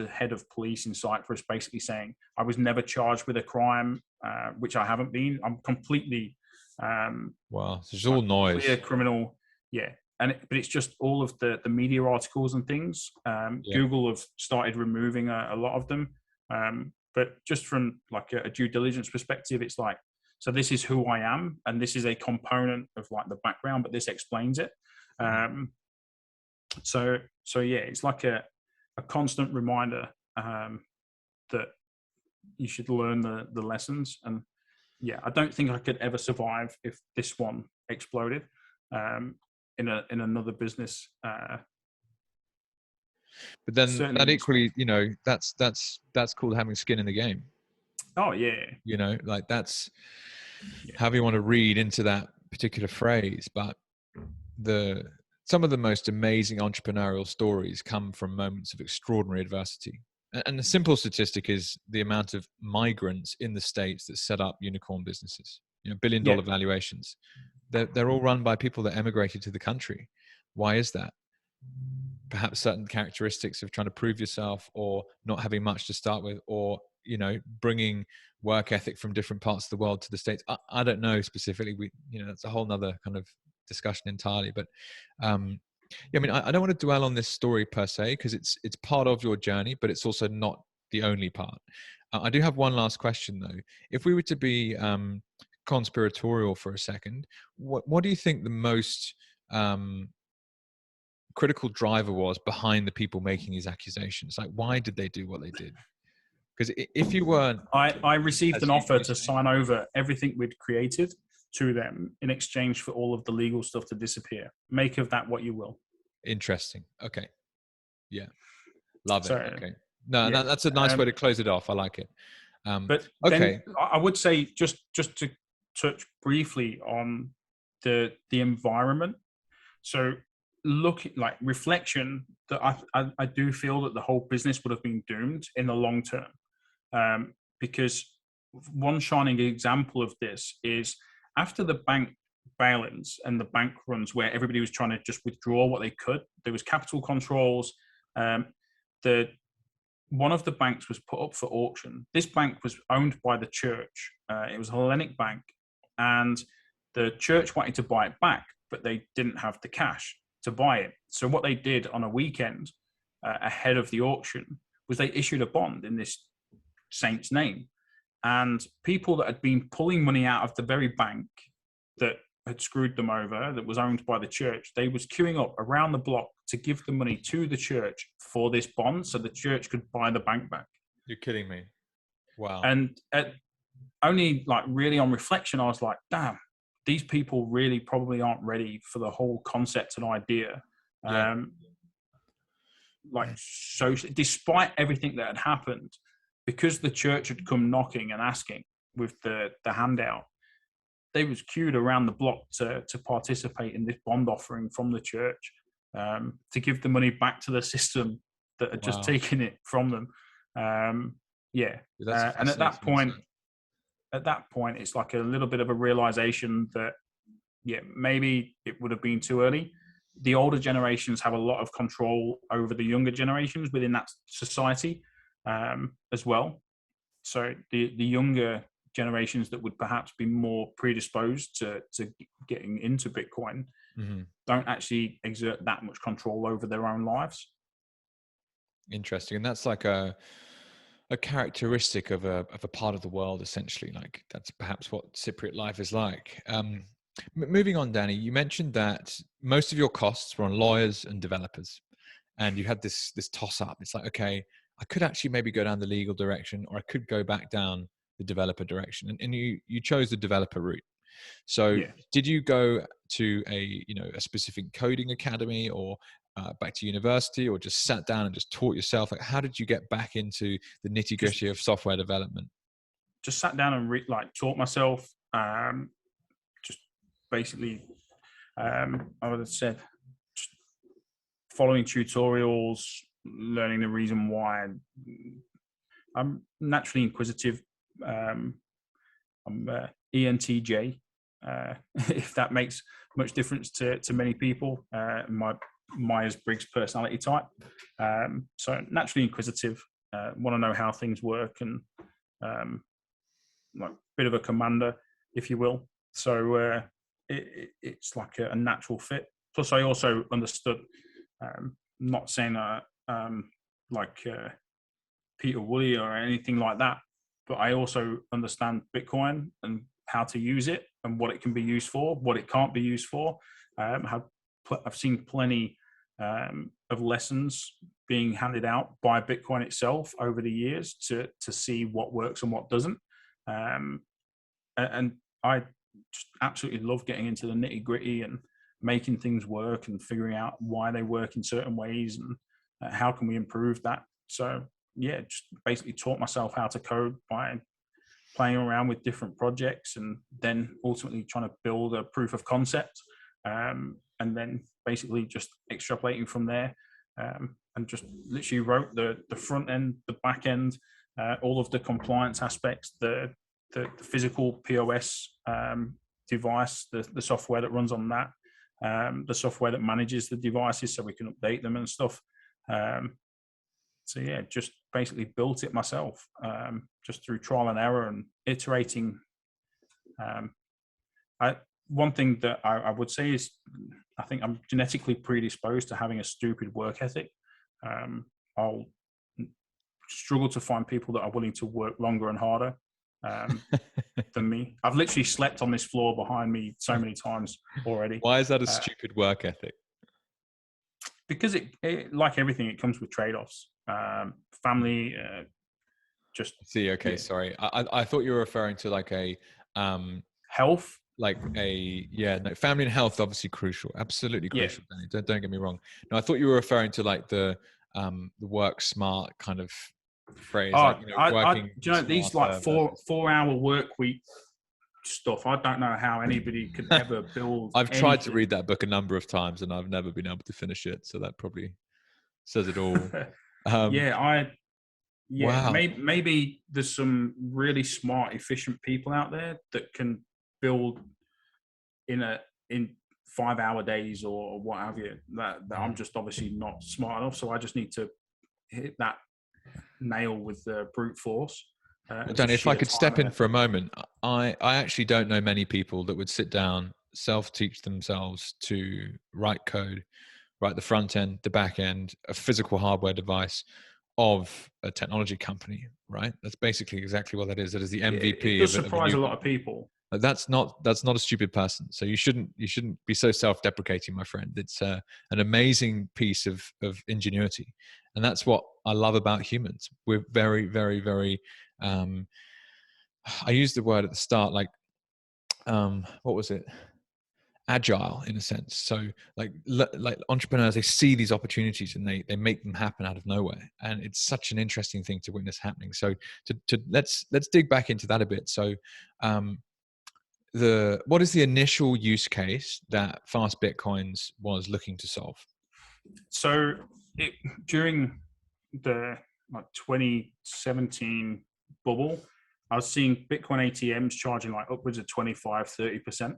head of police in Cyprus, basically saying I was never charged with a crime, which I haven't been. I'm completely wow, so it's all noise. Clear criminal, yeah. But it's just all of the media articles and things. Yeah. Google have started removing a lot of them. But just from like a due diligence perspective, it's like, so this is who I am, and this is a component of like the background, but this explains it. So yeah, it's like a constant reminder that you should learn the lessons. And yeah, I don't think I could ever survive if this one exploded in another business. But then that equally, you know, that's called having skin in the game. Oh yeah. You know, like that's however you want to read into that particular phrase. But some of the most amazing entrepreneurial stories come from moments of extraordinary adversity. And the simple statistic is the amount of migrants in the States that set up unicorn businesses, you know, billion-dollar valuations. They're all run by people that emigrated to the country. Why is that? Perhaps certain characteristics of trying to prove yourself, or not having much to start with, or, you know, bringing work ethic from different parts of the world to the States. I don't know specifically. That's a whole nother kind of discussion entirely. But yeah, I mean, I don't want to dwell on this story per se, because it's part of your journey, but it's also not the only part. I do have one last question though. If we were to be conspiratorial for a second, what do you think the most critical driver was behind the people making these accusations? Like, why did they do what they did? Because if you weren't, I received an offer to sign over everything we'd created to them in exchange for all of the legal stuff to disappear. Make of that what you will. Interesting. Okay. Yeah. Love it. Okay. No, yeah. that's a nice way to close it off. I like it. But okay. Then I would say just to touch briefly on the environment. So like reflection, that I do feel that the whole business would have been doomed in the long term, because one shining example of this is after the bank bail-ins and the bank runs, where everybody was trying to just withdraw what they could. There was capital controls. One of the banks was put up for auction. This bank was owned by the church. It was a Hellenic bank, and the church wanted to buy it back, but they didn't have the cash to buy it. So what they did on a weekend ahead of the auction was they issued a bond in this saint's name. And people that had been pulling money out of the very bank that had screwed them over, that was owned by the church, they was queuing up around the block to give the money to the church for this bond so the church could buy the bank back. You're kidding me. Wow. And only like really on reflection, I was like, damn, these people really probably aren't ready for the whole concept and idea. Yeah. So despite everything that had happened, because the church had come knocking and asking with the handout, they was queued around the block to participate in this bond offering from the church, to give the money back to the system that had just taken it from them. And at that point, it's like a little bit of a realization that, maybe it would have been too early. The older generations have a lot of control over the younger generations within that society, as well. So the younger generations that would perhaps be more predisposed to getting into Bitcoin don't actually exert that much control over their own lives. Interesting. And that's like a characteristic of a part of the world, essentially. Like, that's perhaps what Cypriot life is like. Moving on, Danny, you mentioned that most of your costs were on lawyers and developers, and you had this toss up. It's like, okay, I could actually maybe go down the legal direction, or I could go back down the developer direction. And you chose the developer route. So did you go to a specific coding academy, or back to university, or just sat down and just taught yourself? Like, how did you get back into the nitty gritty of software development? Just sat down and taught myself. Just basically, I would have said, just following tutorials, learning the reason why. I'm naturally inquisitive. I'm ENTJ, if that makes much difference to many people. My Myers-Briggs personality type. So naturally inquisitive, want to know how things work, and like a bit of a commander, if you will. So it's like a natural fit. Plus, I also understood, not saying like Peter Woolley or anything like that, but I also understand Bitcoin and how to use it and what it can be used for, what it can't be used for. I've seen plenty of lessons being handed out by Bitcoin itself over the years to see what works and what doesn't. And I just absolutely love getting into the nitty gritty and making things work and figuring out why they work in certain ways and how can we improve that. So yeah, just basically taught myself how to code by playing around with different projects, and then ultimately trying to build a proof of concept, and then basically just extrapolating from there, and just literally wrote the front end, the back end, all of the compliance aspects, the physical POS device, the software that runs on that, the software that manages the devices so we can update them and stuff. So yeah, just basically built it myself, just through trial and error and iterating. One thing that I would say is, I think I'm genetically predisposed to having a stupid work ethic. I'll struggle to find people that are willing to work longer and harder than me. I've literally slept on this floor behind me so many times already. Why is that a stupid work ethic? Because it like everything, it comes with trade-offs. Family, just see. Okay, yeah. Sorry. I thought you were referring to like a health, like a no, family and health, obviously crucial, absolutely crucial. Yeah. Don't get me wrong. No, I thought you were referring to like the work smart kind of phrase. Like, working. Do you know these like 4-hour work week stuff? I don't know how anybody could ever build. I've tried to read that book a number of times and I've never been able to finish it. So that probably says it all. Wow. Maybe there's some really smart, efficient people out there that can build in 5-hour days or what have you. That I'm just obviously not smart enough. So I just need to hit that nail with the brute force. Danny, if I could step in for a moment, I actually don't know many people that would sit down, self-teach themselves to write code, write the front end, the back end, a physical hardware device of a technology company, right? That's basically exactly what that is. That is the MVP. It does surprise a lot of people. That's not a stupid person. So you shouldn't be so self-deprecating, my friend. It's an amazing piece of ingenuity, and that's what I love about humans. We're very, very, very. I used the word at the start, like, what was it? Agile, in a sense. So like entrepreneurs, they see these opportunities and they make them happen out of nowhere, and it's such an interesting thing to witness happening. So let's dig back into that a bit. So what is the initial use case that Fast Bitcoins was looking to solve? So during the 2017 bubble, I was seeing Bitcoin ATMs charging like upwards of 25-30%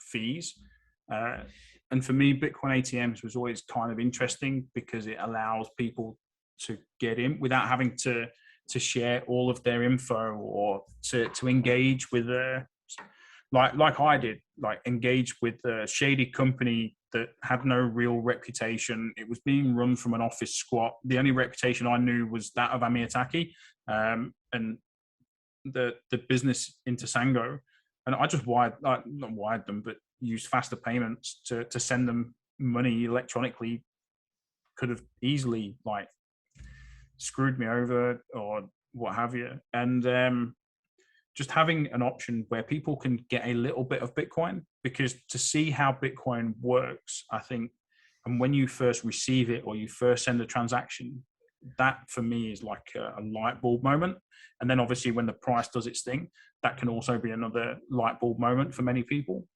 fees. And for me, Bitcoin ATMs was always kind of interesting because it allows people to get in without having to share all of their info or to engage with like I did, like engage with a shady company that had no real reputation. It was being run from an office squat. The only reputation I knew was that of Amir Taki, and the business into Sango. And I just not wired them, but used faster payments to send them money electronically. Could have easily like screwed me over or what have you. And just having an option where people can get a little bit of Bitcoin, because to see how Bitcoin works, I think And when you first receive it or you first send a transaction, that for me is like a light bulb moment. And then obviously when the price does its thing, that can also be another light bulb moment for many people,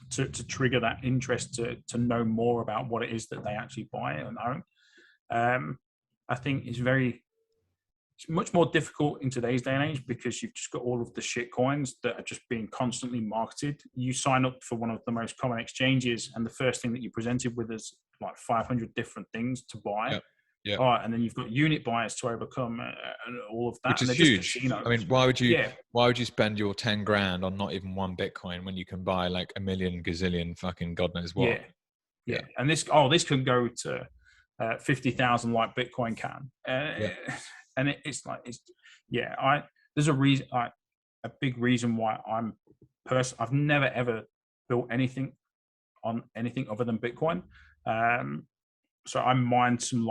to trigger that interest to know more about what it is that they actually buy and own. I think it's much more difficult in today's day and age because you've just got all of the shit coins that are just being constantly marketed. You sign up for one of the most common exchanges, and the first thing that you're presented with is like 500 different things to buy. Yeah. Yeah. Oh, and then you've got unit buyers to overcome, and all of that. Which is and huge. Casinos. I mean, why would you spend your 10 grand on not even one Bitcoin when you can buy like a million gazillion fucking God knows what? Yeah. And this can go to 50,000 like Bitcoin can. And there's a reason, a big reason why I've never ever built anything on anything other than Bitcoin. So I mined some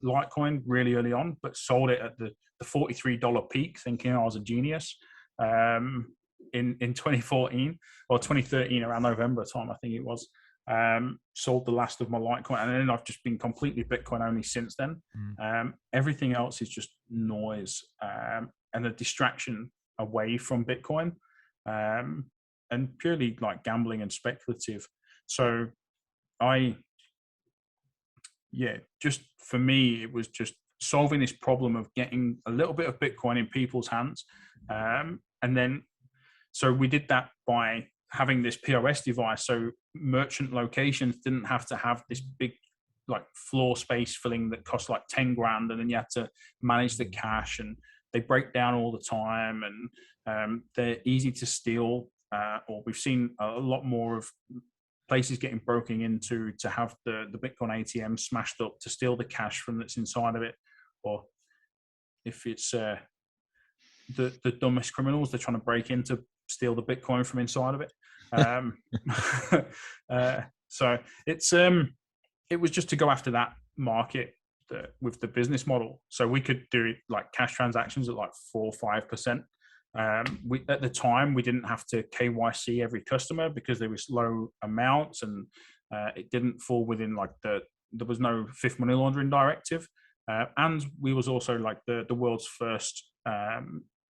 Litecoin really early on, but sold it at the $43 peak, thinking I was a genius. In 2014 or 2013, around November time, I think it was. Sold the last of my Litecoin, and then I've just been completely Bitcoin only since then. Everything else is just noise and a distraction away from Bitcoin, and purely like gambling and speculative. So just for me, it was just solving this problem of getting a little bit of Bitcoin in people's hands. And then, so we did that by having this POS device. So merchant locations didn't have to have this big like floor space filling that cost like 10 grand. And then you had to manage the cash, and they break down all the time, and they're easy to steal. Or we've seen a lot more of places getting broken into to have the Bitcoin ATM smashed up to steal the cash from that's inside of it. Or if it's the dumbest criminals, they're trying to break in to steal the Bitcoin from inside of it. So it was just to go after that market with the business model. So we could do like cash transactions at like 4 or 5%. At the time, we didn't have to KYC every customer because there was low amounts, and it didn't fall within like there was no fifth money laundering directive. And we was also like the world's first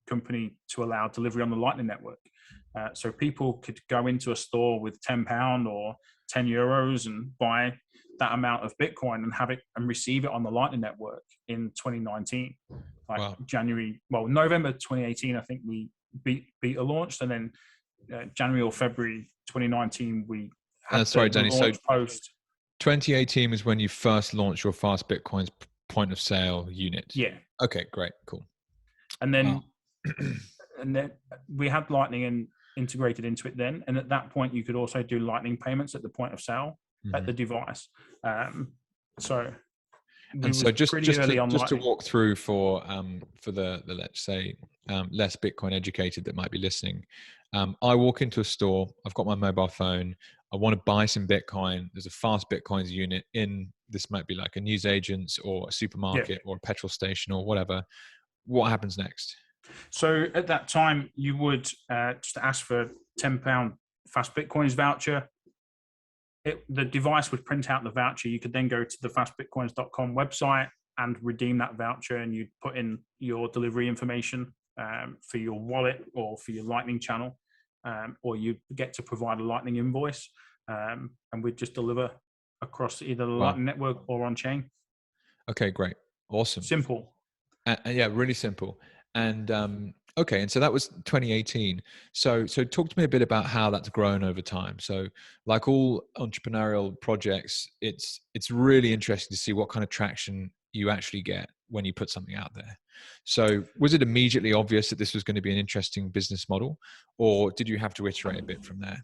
company to allow delivery on the Lightning Network. So people could go into a store with £10 or €10 and buy that amount of Bitcoin and have it and receive it on the Lightning Network in 2019. Like wow. November 2018, I think we beta launched, and then January or February 2019 we had sorry, Danny. So post. 2018 was when you first launched your Fast Bitcoins point of sale unit. Yeah. Okay, great, cool. And then and then we had Lightning integrated into it then, and at that point you could also do Lightning payments at the point of sale at the device. So just to walk through for the let's say less Bitcoin educated that might be listening, I walk into a store, I've got my mobile phone, I want to buy some Bitcoin. There's a Fast Bitcoins unit in, this might be like a newsagent's or a supermarket or a petrol station or whatever. What happens next? So at that time, you would just ask for £10 Fast Bitcoins voucher. The device would print out the voucher. You could then go to the fastbitcoins.com website and redeem that voucher, and you'd put in your delivery information for your wallet or for your Lightning channel, or you get to provide a Lightning invoice, and we'd just deliver across either the Lightning Network or on chain. Okay, great. Awesome. Simple. Yeah, really simple. And okay, and so that was 2018. So talk to me a bit about how that's grown over time. So like all entrepreneurial projects, it's really interesting to see what kind of traction you actually get when you put something out there. So was it immediately obvious that this was going to be an interesting business model, or did you have to iterate a bit from there?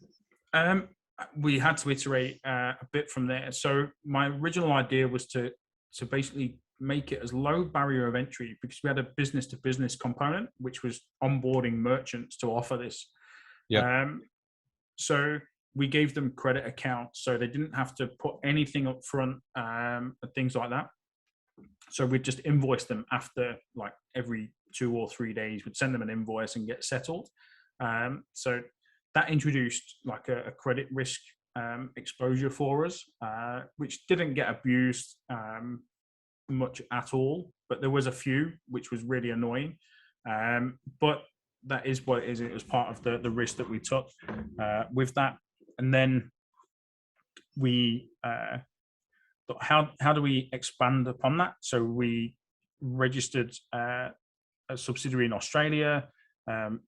We had to iterate a bit from there. So my original idea was to basically make it as low barrier of entry, because we had a business to business component, which was onboarding merchants to offer this. So we gave them credit accounts, so they didn't have to put anything up front, and things like that. So we'd just invoice them after like every 2 or 3 days. We'd send them an invoice and get settled. So that introduced like a credit risk exposure for us, which didn't get abused much at all, but there was a few which was really annoying. But that is what it is. It was part of the risk that we took with that. And then we how do we expand upon that? So we registered a subsidiary in Australia.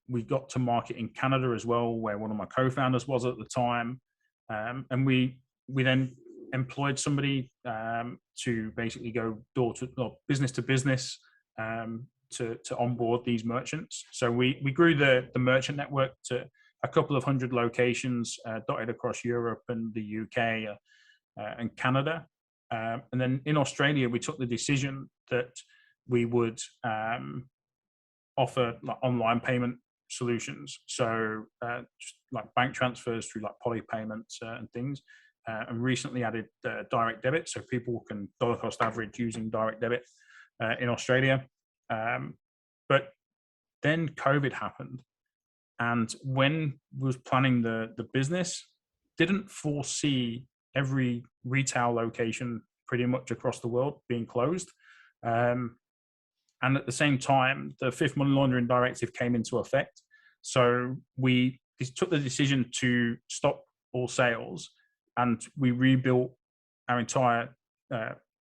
We got to market in Canada as well, where one of my co-founders was at the time, and we then employed somebody to basically go business to business to onboard these merchants. So we grew the merchant network to a couple of hundred locations dotted across Europe and the UK and Canada. And then in Australia, we took the decision that we would offer like online payment solutions. So just like bank transfers through like poly payments and things. And recently added direct debit, so people can dollar cost average using direct debit in Australia. But then COVID happened, and when we was planning the business, didn't foresee every retail location pretty much across the world being closed. And at the same time, the Fifth Money Laundering Directive came into effect. So we took the decision to stop all sales, and we rebuilt our entire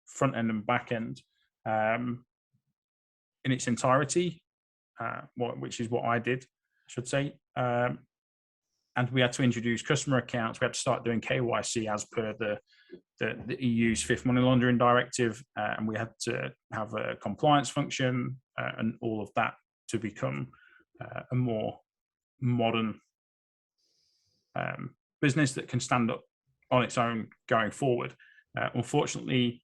front end and back end in its entirety, which is what I did, I should say. And we had to introduce customer accounts. We had to start doing KYC as per the EU's Fifth Money Laundering Directive, and we had to have a compliance function and all of that to become a more modern business that can stand up on its own going forward. Unfortunately,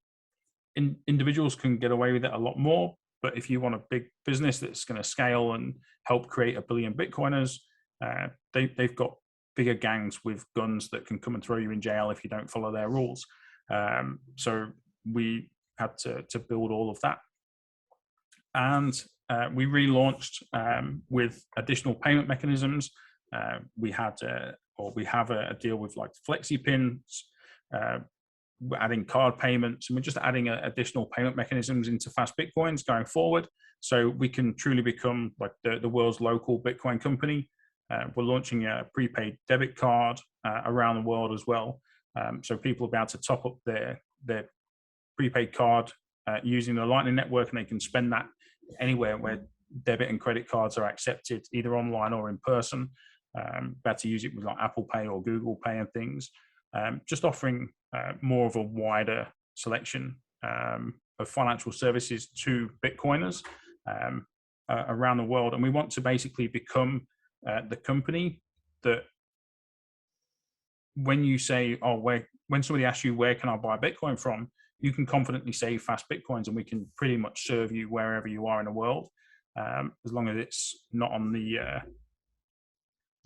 individuals can get away with it a lot more, but if you want a big business that's going to scale and help create 1 billion Bitcoiners, they've got bigger gangs with guns that can come and throw you in jail if you don't follow their rules. So we had to build all of that. And we relaunched with additional payment mechanisms. We have a deal with like FlexiPins. We're adding card payments, and we're just adding additional payment mechanisms into Fast Bitcoins going forward, so we can truly become like the world's local Bitcoin company. We're launching a prepaid debit card around the world as well, so people will be able to top up their prepaid card using the Lightning Network, and they can spend that anywhere where debit and credit cards are accepted, either online or in person. Better to use it with like Apple Pay or Google Pay and things. Just offering more of a wider selection of financial services to Bitcoiners around the world. And we want to basically become the company that when you say, when somebody asks you, where can I buy Bitcoin from? You can confidently say Fast Bitcoins, and we can pretty much serve you wherever you are in the world, as long as it's not on the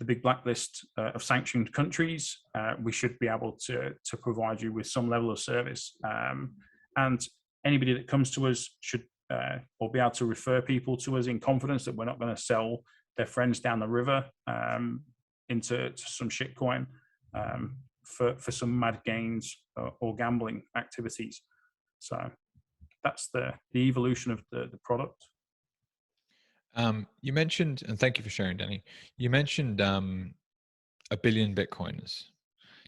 big blacklist of sanctioned countries. We should be able to provide you with some level of service. And anybody that comes to us should or be able to refer people to us in confidence that we're not going to sell their friends down the river into some shitcoin for some mad gains or gambling activities. So that's the evolution of the product. You mentioned, and thank you for sharing, Danny. You mentioned 1 billion Bitcoiners.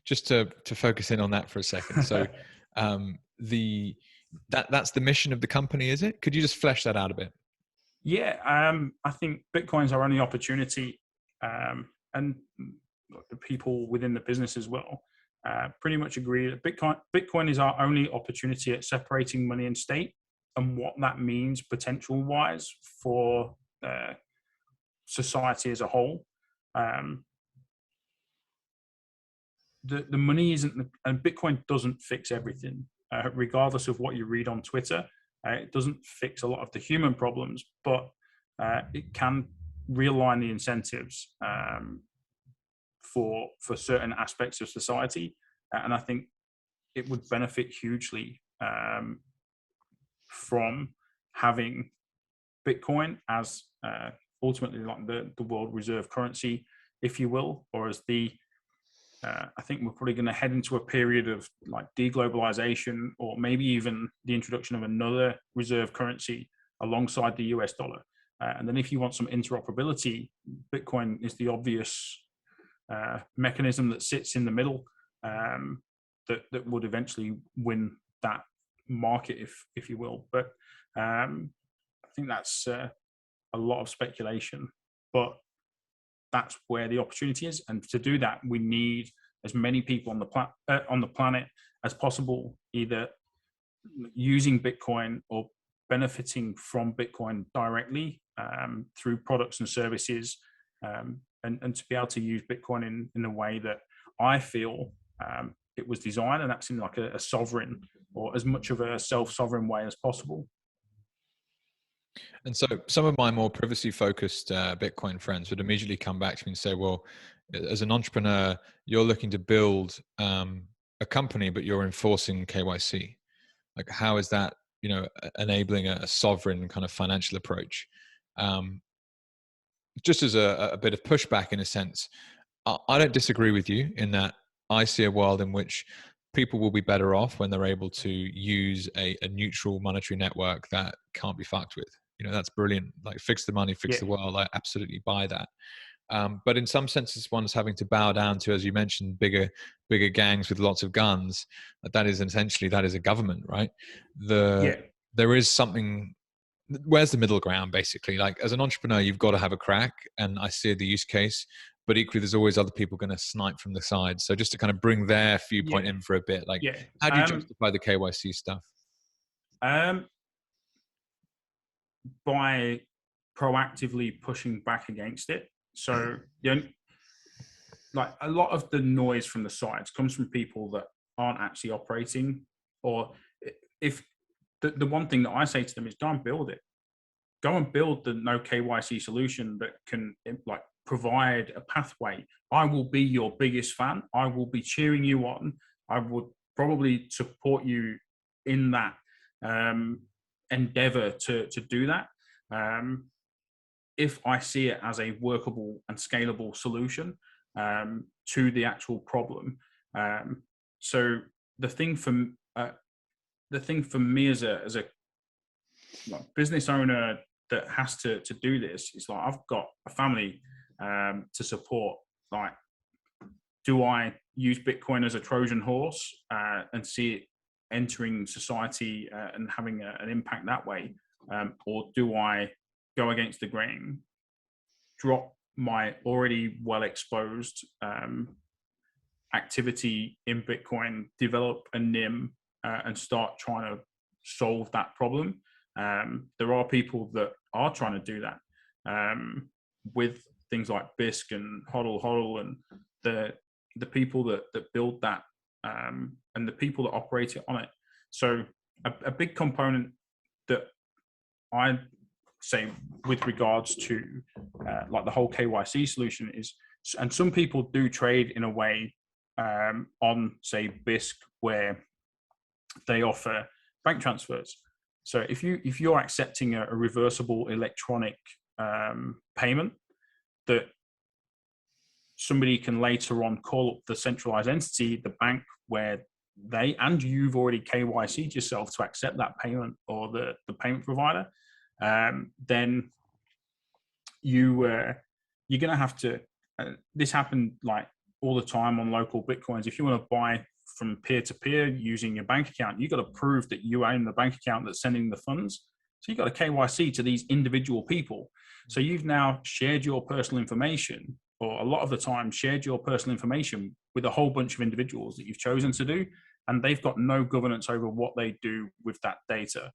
Just to focus in on that for a second. So that's the mission of the company, is it? Could you just flesh that out a bit? Yeah, I think Bitcoin's our only opportunity, and the people within the business as well pretty much agree that Bitcoin is our only opportunity at separating money and state, and what that means potential-wise for society as a whole. The money isn't, and Bitcoin doesn't fix everything, regardless of what you read on Twitter. It doesn't fix a lot of the human problems, but it can realign the incentives for certain aspects of society, and I think it would benefit hugely from having Bitcoin as ultimately like the world reserve currency, if you will, or as the I think we're probably going to head into a period of like deglobalization, or maybe even the introduction of another reserve currency alongside the US dollar. And then if you want some interoperability, Bitcoin is the obvious mechanism that sits in the middle, that would eventually win that market, if you will. But I think that's a lot of speculation, but that's where the opportunity is. And to do that, we need as many people on the planet as possible, either using Bitcoin or benefiting from Bitcoin directly through products and services, and to be able to use Bitcoin in a way that I feel it was designed, and that's in like a sovereign, or as much of a self-sovereign way as possible. And so some of my more privacy focused Bitcoin friends would immediately come back to me and say, well, as an entrepreneur, you're looking to build a company, but you're enforcing KYC. Like, how is that, enabling a sovereign kind of financial approach? Just as a bit of pushback in a sense, I don't disagree with you in that I see a world in which people will be better off when they're able to use a neutral monetary network that can't be fucked with. That's brilliant. Like, fix the money, fix the world. I absolutely buy that. But in some senses, one's having to bow down to, as you mentioned, bigger gangs with lots of guns. That is a government, right? There is something. Where's the middle ground, basically? Like, as an entrepreneur, you've got to have a crack, and I see the use case, but equally there's always other people going to snipe from the side. So just to kind of bring their viewpoint in for a bit, like, how do you justify the KYC stuff? By proactively pushing back against it. So like, a lot of the noise from the sides comes from people that aren't actually operating, or if the one thing that I say to them is, go and build it. Go and build the no KYC solution that can like provide a pathway. I will be your biggest fan. I will be cheering you on. I would probably support you in that endeavor to do that. If I see it as a workable and scalable solution to the actual problem. So the thing for me as a business owner that has to do this is, like, I've got a family to support. Like, do I use Bitcoin as a Trojan horse and see it entering society and having an impact that way? Or do I go against the grain, drop my already well exposed activity in Bitcoin, develop a NIM, and start trying to solve that problem? There are people that are trying to do that with things like Bisq and HODL and the people that build that and the people that operate it on it. So a big component that I say with regards to like the whole KYC solution is, and some people do trade in a way on, say, Bisq, where they offer bank transfers. So if you're accepting a reversible electronic payment that somebody can later on call up the centralized entity, the bank where they and you've already KYC'd yourself to accept that payment, or the payment provider, then you're going to have to. This happened like all the time on local Bitcoins. If you want to buy from peer to peer using your bank account, you've got to prove that you own the bank account that's sending the funds. So you've got to KYC to these individual people. So you've now shared your personal information, or a lot of the time shared your personal information with a whole bunch of individuals that you've chosen to do, and they've got no governance over what they do with that data.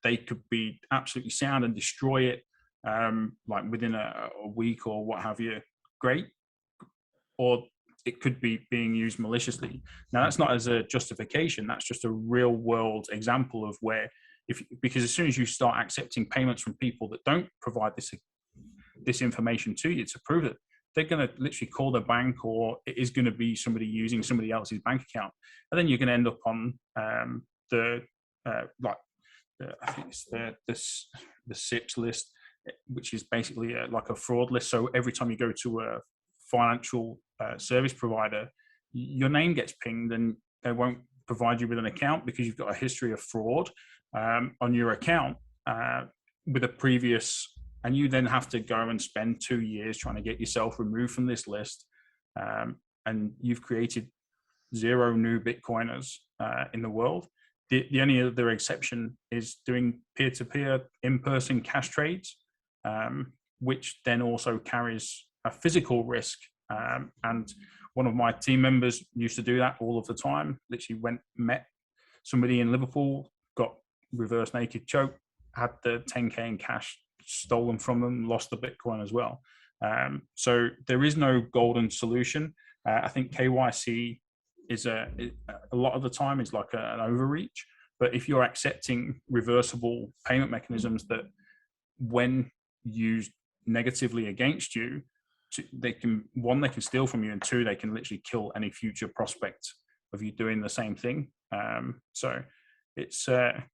They could be absolutely sound and destroy it like within a week or what have you. Great. Or it could be being used maliciously. Now, that's not as a justification. That's just a real world example of where, because as soon as you start accepting payments from people that don't provide this information to you to prove it, they're going to literally call the bank, or it is going to be somebody using somebody else's bank account, and then you're going to end up on I think it's the SIPS list, which is basically like a fraud list. So every time you go to a financial service provider, your name gets pinged and they won't provide you with an account because you've got a history of fraud on your account with a previous, and you then have to go and spend 2 years trying to get yourself removed from this list. And you've created 0 new Bitcoiners in the world. The only other exception is doing peer-to-peer in-person cash trades, which then also carries a physical risk. And one of my team members used to do that all of the time. Literally met somebody in Liverpool, got reverse naked choke, had the 10K in cash stolen from them, lost the Bitcoin as well. So there is no golden solution. I think KYC is a lot of the time is like an overreach. But if you're accepting reversible payment mechanisms that, when used negatively against you, they can steal from you, and 2, they can literally kill any future prospect of you doing the same thing. So it's I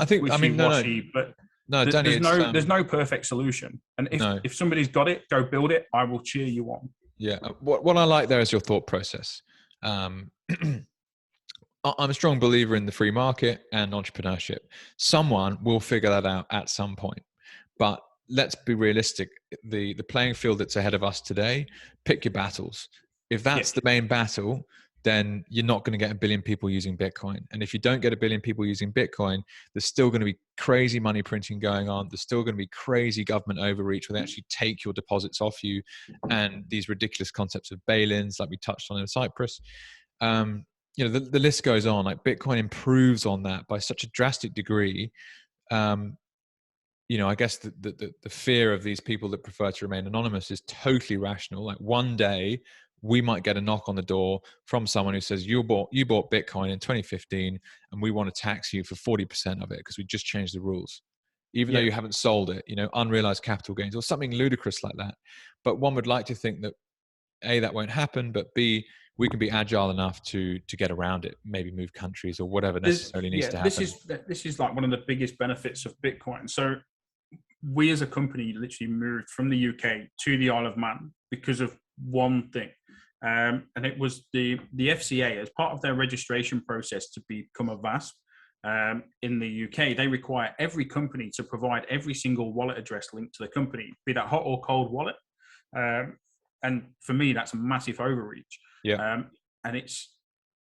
think, I mean, no, Danny, there's no perfect solution. And if somebody's got it, go build it. I will cheer you on. Yeah. What I like there is your thought process. I'm a strong believer in the free market and entrepreneurship. Someone will figure that out at some point. But let's be realistic. The playing field that's ahead of us today, pick your battles. If that's the main battle, then you're not going to get 1 billion people using Bitcoin. And if you don't get 1 billion people using Bitcoin, there's still going to be crazy money printing going on. There's still going to be crazy government overreach where they actually take your deposits off you, and these ridiculous concepts of bail-ins like we touched on in Cyprus. The list goes on. Like, Bitcoin improves on that by such a drastic degree. I guess the fear of these people that prefer to remain anonymous is totally rational. Like, one day we might get a knock on the door from someone who says, you bought Bitcoin in 2015 and we want to tax you for 40% of it because we just changed the rules, even though you haven't sold it, unrealized capital gains or something ludicrous like that. But one would like to think that A, that won't happen, but B, we can be agile enough to get around it, maybe move countries or whatever necessarily needs to happen. This is like one of the biggest benefits of Bitcoin. So we as a company literally moved from the UK to the Isle of Man because of one thing. And it was the FCA, as part of their registration process to become a VASP in the UK, they require every company to provide every single wallet address linked to the company, be that hot or cold wallet. And for me, that's a massive overreach. And it's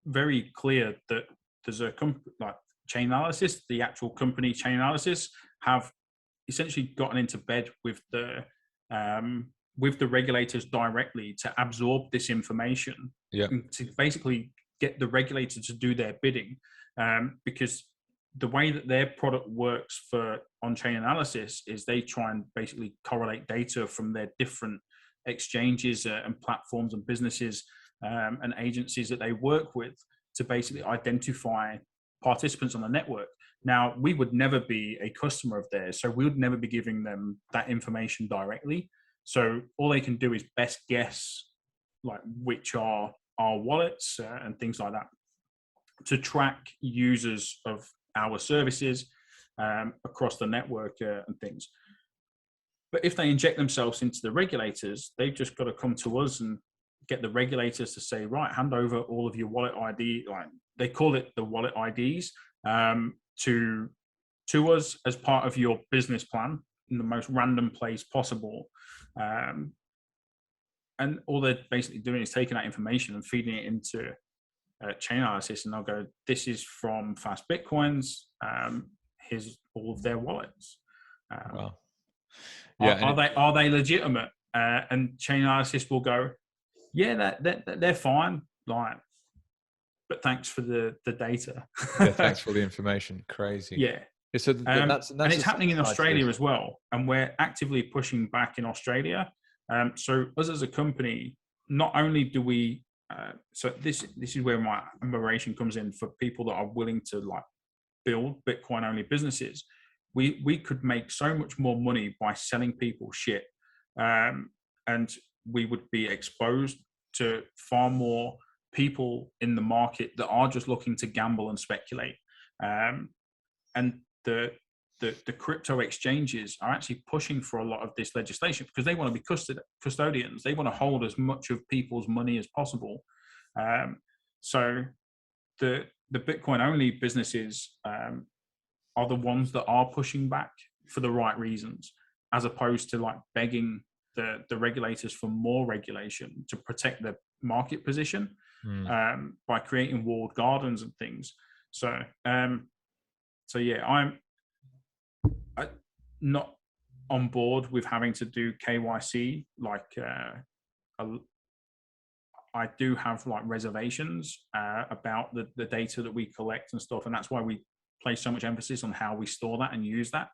very clear that there's a like Chainalysis, the actual company Chainalysis, have essentially gotten into bed with the regulators directly to absorb this information, and to basically get the regulator to do their bidding, because the way that their product works for on-chain analysis is they try and basically correlate data from their different exchanges and platforms and businesses and agencies that they work with to basically identify participants on the network. Now, we would never be a customer of theirs, so we would never be giving them that information directly. So all they can do is best guess, like, which are our wallets and things like that, to track users of our services across the network and things. But if they inject themselves into the regulators, they've just got to come to us and get the regulators to say, right, hand over all of your wallet ID, like they call it the wallet IDs, to us as part of your business plan in the most random place possible. And all they're basically doing is taking that information and feeding it into Chainalysis, and they'll go, this is from Fast Bitcoins, here's all of their wallets. Wow. Are they legitimate? And Chainalysis will go, yeah, they're fine, like, but thanks for the data. Thanks for the information. Crazy. Yeah. So and it's happening in Australia as well, and we're actively pushing back in Australia. So us as a company, not only do we, so this is where my admiration comes in for people that are willing to like build Bitcoin only businesses. We could make so much more money by selling people shit, and we would be exposed to far more people in the market that are just looking to gamble and speculate. And the the crypto exchanges are actually pushing for a lot of this legislation because they want to be custodians. They want to hold as much of people's money as possible. So the Bitcoin only businesses are the ones that are pushing back for the right reasons, as opposed to like begging the regulators for more regulation to protect the market position by creating walled gardens and things. So yeah, I'm not on board with having to do KYC. Like I do have like reservations about the data that we collect and stuff, and that's why we place so much emphasis on how we store that and use that.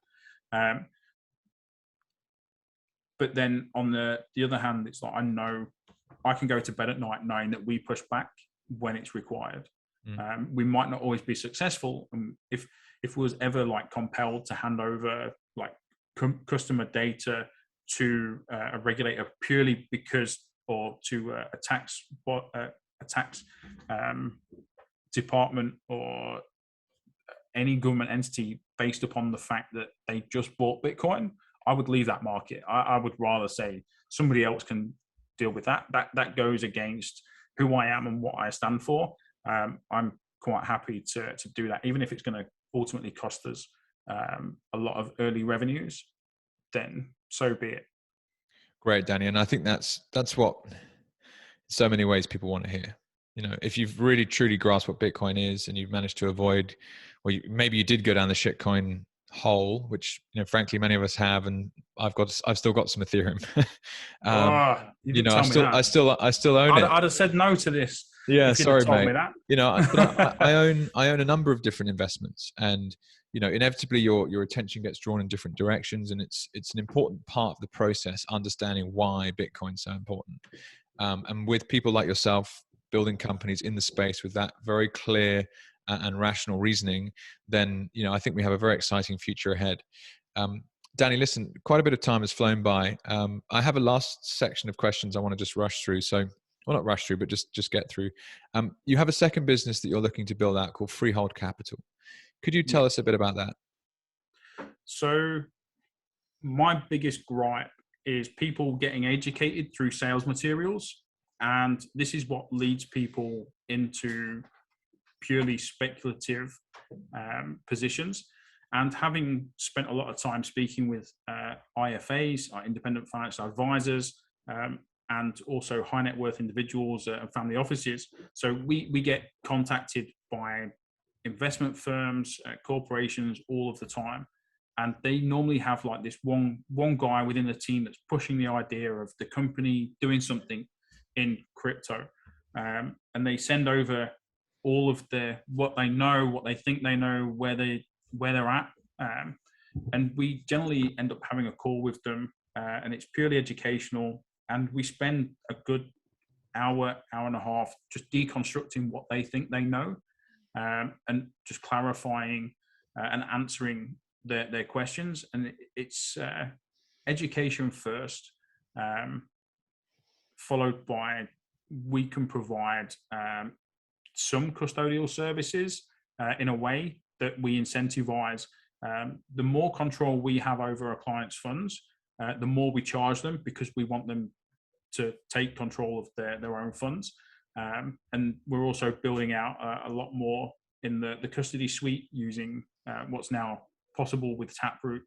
But then on the other hand, it's like I know I can go to bed at night knowing that we push back when it's required. We might not always be successful. If we was ever like compelled to hand over like customer data to a regulator purely because, or to a tax department or any government entity based upon the fact that they just bought Bitcoin, I would leave that market. I would rather say somebody else can deal with that. That goes against who I am and what I stand for. I'm quite happy to do that, even if it's going to ultimately cost us a lot of early revenues. Then so be it. Great, Danny, and I think that's what in so many ways people want to hear. You know, if you've really truly grasped what Bitcoin is and you've managed to avoid, or maybe you did go down the shitcoin hole, which, you know, frankly many of us have, and I've still got some Ethereum. You didn't tell me that. I still own it. I'd have said no to this. Yeah, if you'd sorry, have told mate. me that. You know, but I own a number of different investments, and you know, inevitably your attention gets drawn in different directions, and it's an important part of the process, understanding why Bitcoin's so important. And with people like yourself building companies in the space with that very clear and rational reasoning, then, you know, I think we have a very exciting future ahead. Danny, listen, quite a bit of time has flown by. I have a last section of questions I want to just rush through. So, well, not rush through, but just get through. You have a second business that you're looking to build out called Freehold.capital. Could you tell us a bit about that? So my biggest gripe is people getting educated through sales materials. And this is what leads people into purely speculative positions. And having spent a lot of time speaking with IFAs, independent financial advisors, and also high net worth individuals and family offices. So we get contacted by investment firms, corporations all of the time. And they normally have like this one guy within the team that's pushing the idea of the company doing something in crypto. And they send over all of what they know, what they think they know, where they're at. And we generally end up having a call with them, and it's purely educational. And we spend a good hour and a half just deconstructing what they think they know, and just clarifying and answering their questions. And it's education first, followed by we can provide some custodial services in a way that we incentivize. The more control we have over our clients' funds, the more we charge them, because we want them to take control of their own funds. And we're also building out a lot more in the custody suite using what's now possible with Taproot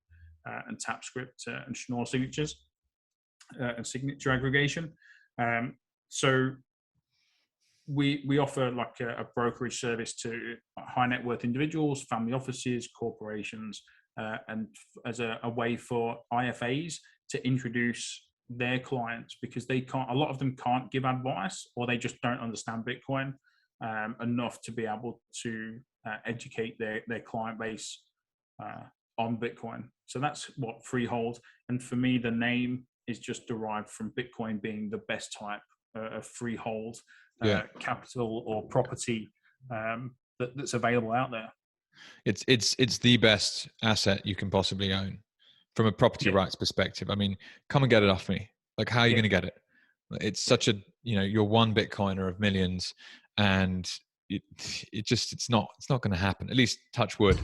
and TapScript and Schnorr signatures and signature aggregation. So we offer like a brokerage service to high net worth individuals, family offices, corporations, and as a way for IFAs to introduce their clients, because a lot of them can't give advice, or they just don't understand Bitcoin enough to be able to educate their client base on Bitcoin. So that's what Freehold. And for me, the name is just derived from Bitcoin being the best type of freehold capital or property that's available out there. It's the best asset you can possibly own from a property rights perspective. I mean, come and get it off me. Like, how are you going to get it? It's such a, you know, you're one Bitcoiner of millions, and it's not going to happen. At least touch wood,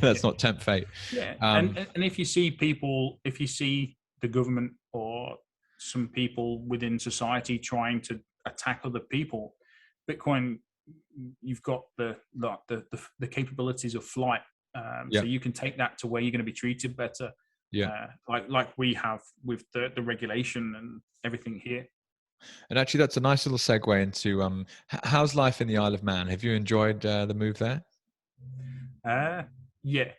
that's not tempt fate. Yeah, and if you see people, if you see the government or some people within society trying to attack other people, Bitcoin, you've got the capabilities of flight, Yeah. so you can take that to where you're going to be treated better. Yeah. Like we have with the regulation and everything here. And actually, that's a nice little segue into how's life in the Isle of Man? Have you enjoyed the move there? Yeah.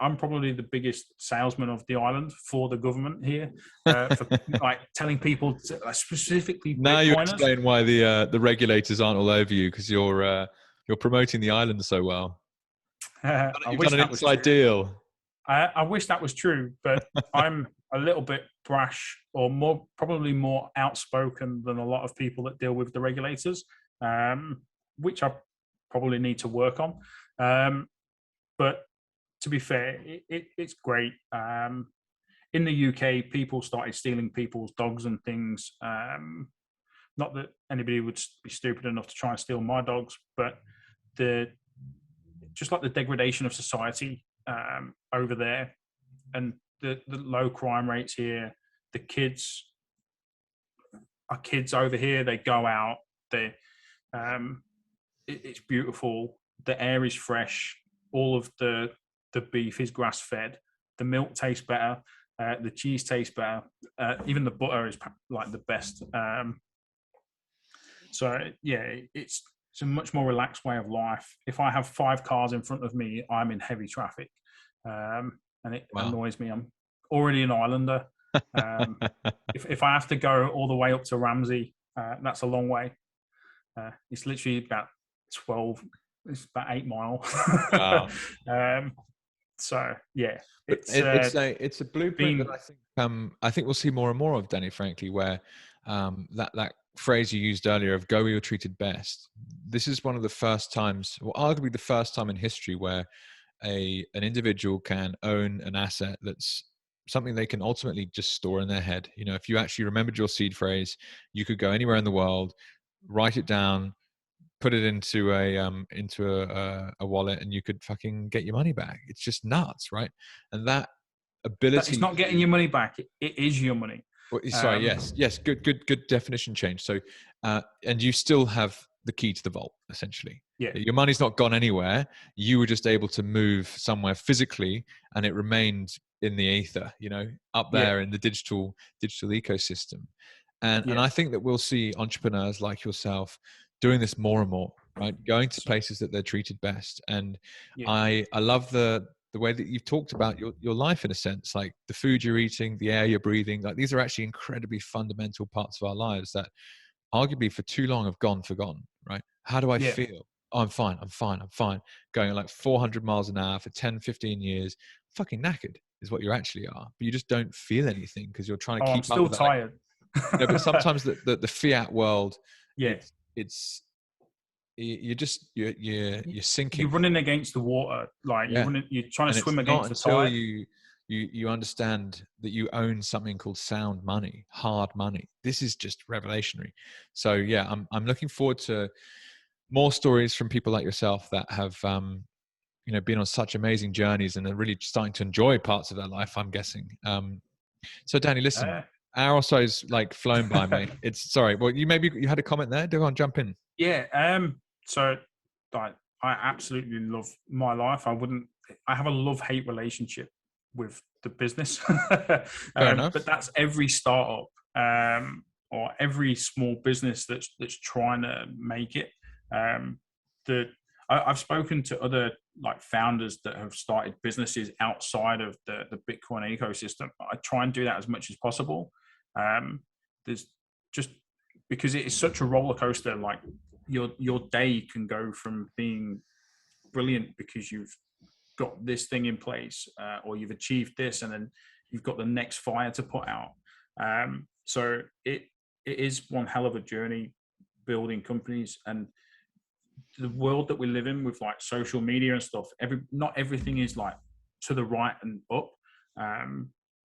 I'm probably the biggest salesman of the island for the government here, for like telling people specifically Now you Bitcoiners. explain why the regulators aren't all over you, because you're promoting the island so well. I You've wish done an that was inside true. deal. I wish that was true, but I'm a little bit brash, or probably more outspoken than a lot of people that deal with the regulators, which I probably need to work on. But to be fair, it's great. In the UK, people started stealing people's dogs and things. Not that anybody would be stupid enough to try and steal my dogs, but just like the degradation of society over there, and the low crime rates here. The kids over here. They go out. It's beautiful. The air is fresh. All of the beef is grass fed. The milk tastes better. The cheese tastes better. Even the butter is like the best. So yeah, it's a much more relaxed way of life. If I have 5 cars in front of me, I'm in heavy traffic, and it annoys me. I'm already an islander. If I have to go all the way up to Ramsey, that's a long way. It's literally about 12. It's about 8 miles. Wow. So yeah, it's a blueprint that I think we'll see more and more of, Danny. Frankly, where that phrase you used earlier of "go where you're treated best." This is one of the first times, or arguably the first time in history, where an individual can own an asset that's something they can ultimately just store in their head. If you actually remembered your seed phrase, you could go anywhere in the world, write it down, put it into a wallet, and you could fucking get your money back. It's just nuts, right? And that ability, it's not getting your money back. It is your money. Sorry, yes, good definition change. So, and you still have the key to the vault, essentially. Yeah, your money's not gone anywhere. You were just able to move somewhere physically, and it remained in the ether, up there in the digital ecosystem. And I think that we'll see entrepreneurs like yourself doing this more and more, right? Going to places that they're treated best. And I love the way that you've talked about your life, in a sense, like the food you're eating, the air you're breathing. Like, these are actually incredibly fundamental parts of our lives that arguably for too long have gone forgotten, right? How do I feel? Oh, I'm fine. Going at like 400 miles an hour for 10, 15 years, fucking knackered is what you actually are. But you just don't feel anything because you're trying to keep I'm still up with tired. but sometimes the fiat world, it's you're sinking. You're running against the water, like you're trying to swim against the tide. You understand that you own something called sound money, hard money. This is just revolutionary. So yeah, I'm looking forward to more stories from people like yourself that have been on such amazing journeys and are really starting to enjoy parts of their life, I'm guessing. So Danny, listen, hour or so is like flown by, mate. Sorry. Well, you had a comment there. Do I jump in? Yeah. So I absolutely love my life. I have a love-hate relationship with the business. But that's every startup, or every small business that's trying to make it. I've spoken to other like founders that have started businesses outside of the Bitcoin ecosystem. I try and do that as much as possible. There's just because it is such a roller coaster. Like your day can go from being brilliant because you've got this thing in place, or you've achieved this, and then you've got the next fire to put out. So it is one hell of a journey building companies, and the world that we live in with like social media and stuff. Not everything is like to the right and up.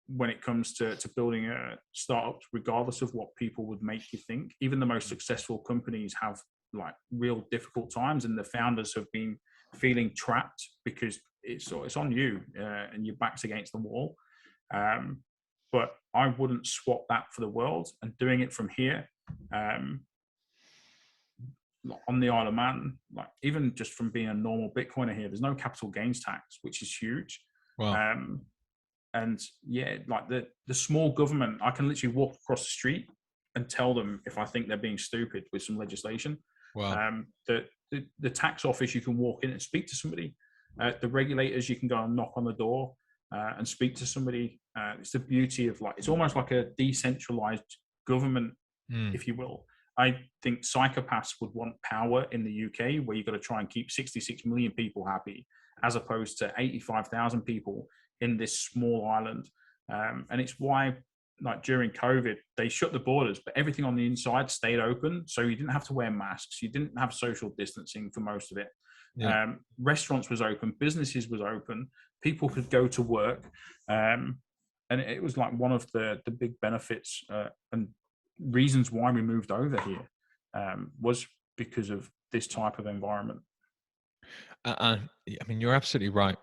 When it comes to building a startup, regardless of what people would make you think, even the most successful companies have like real difficult times, and the founders have been feeling trapped because it's on you, and your back's against the wall. But I wouldn't swap that for the world. And doing it from here, on the Isle of Man, like even just from being a normal Bitcoiner here, there's no capital gains tax, which is huge. Wow. And yeah, like the small government, I can literally walk across the street and tell them if I think they're being stupid with some legislation. Wow. The tax office, you can walk in and speak to somebody. The regulators, you can go and knock on the door and speak to somebody. It's the beauty of, like, it's almost like a decentralized government, if you will. I think psychopaths would want power in the UK, where you've got to try and keep 66 million people happy, as opposed to 85,000 people in this small island. And it's why, like during COVID, they shut the borders, but everything on the inside stayed open. So you didn't have to wear masks. You didn't have social distancing for most of it. Yeah. Restaurants was open, businesses was open, people could go to work. And it was like one of the big benefits and reasons why we moved over here, was because of this type of environment. I mean, you're absolutely right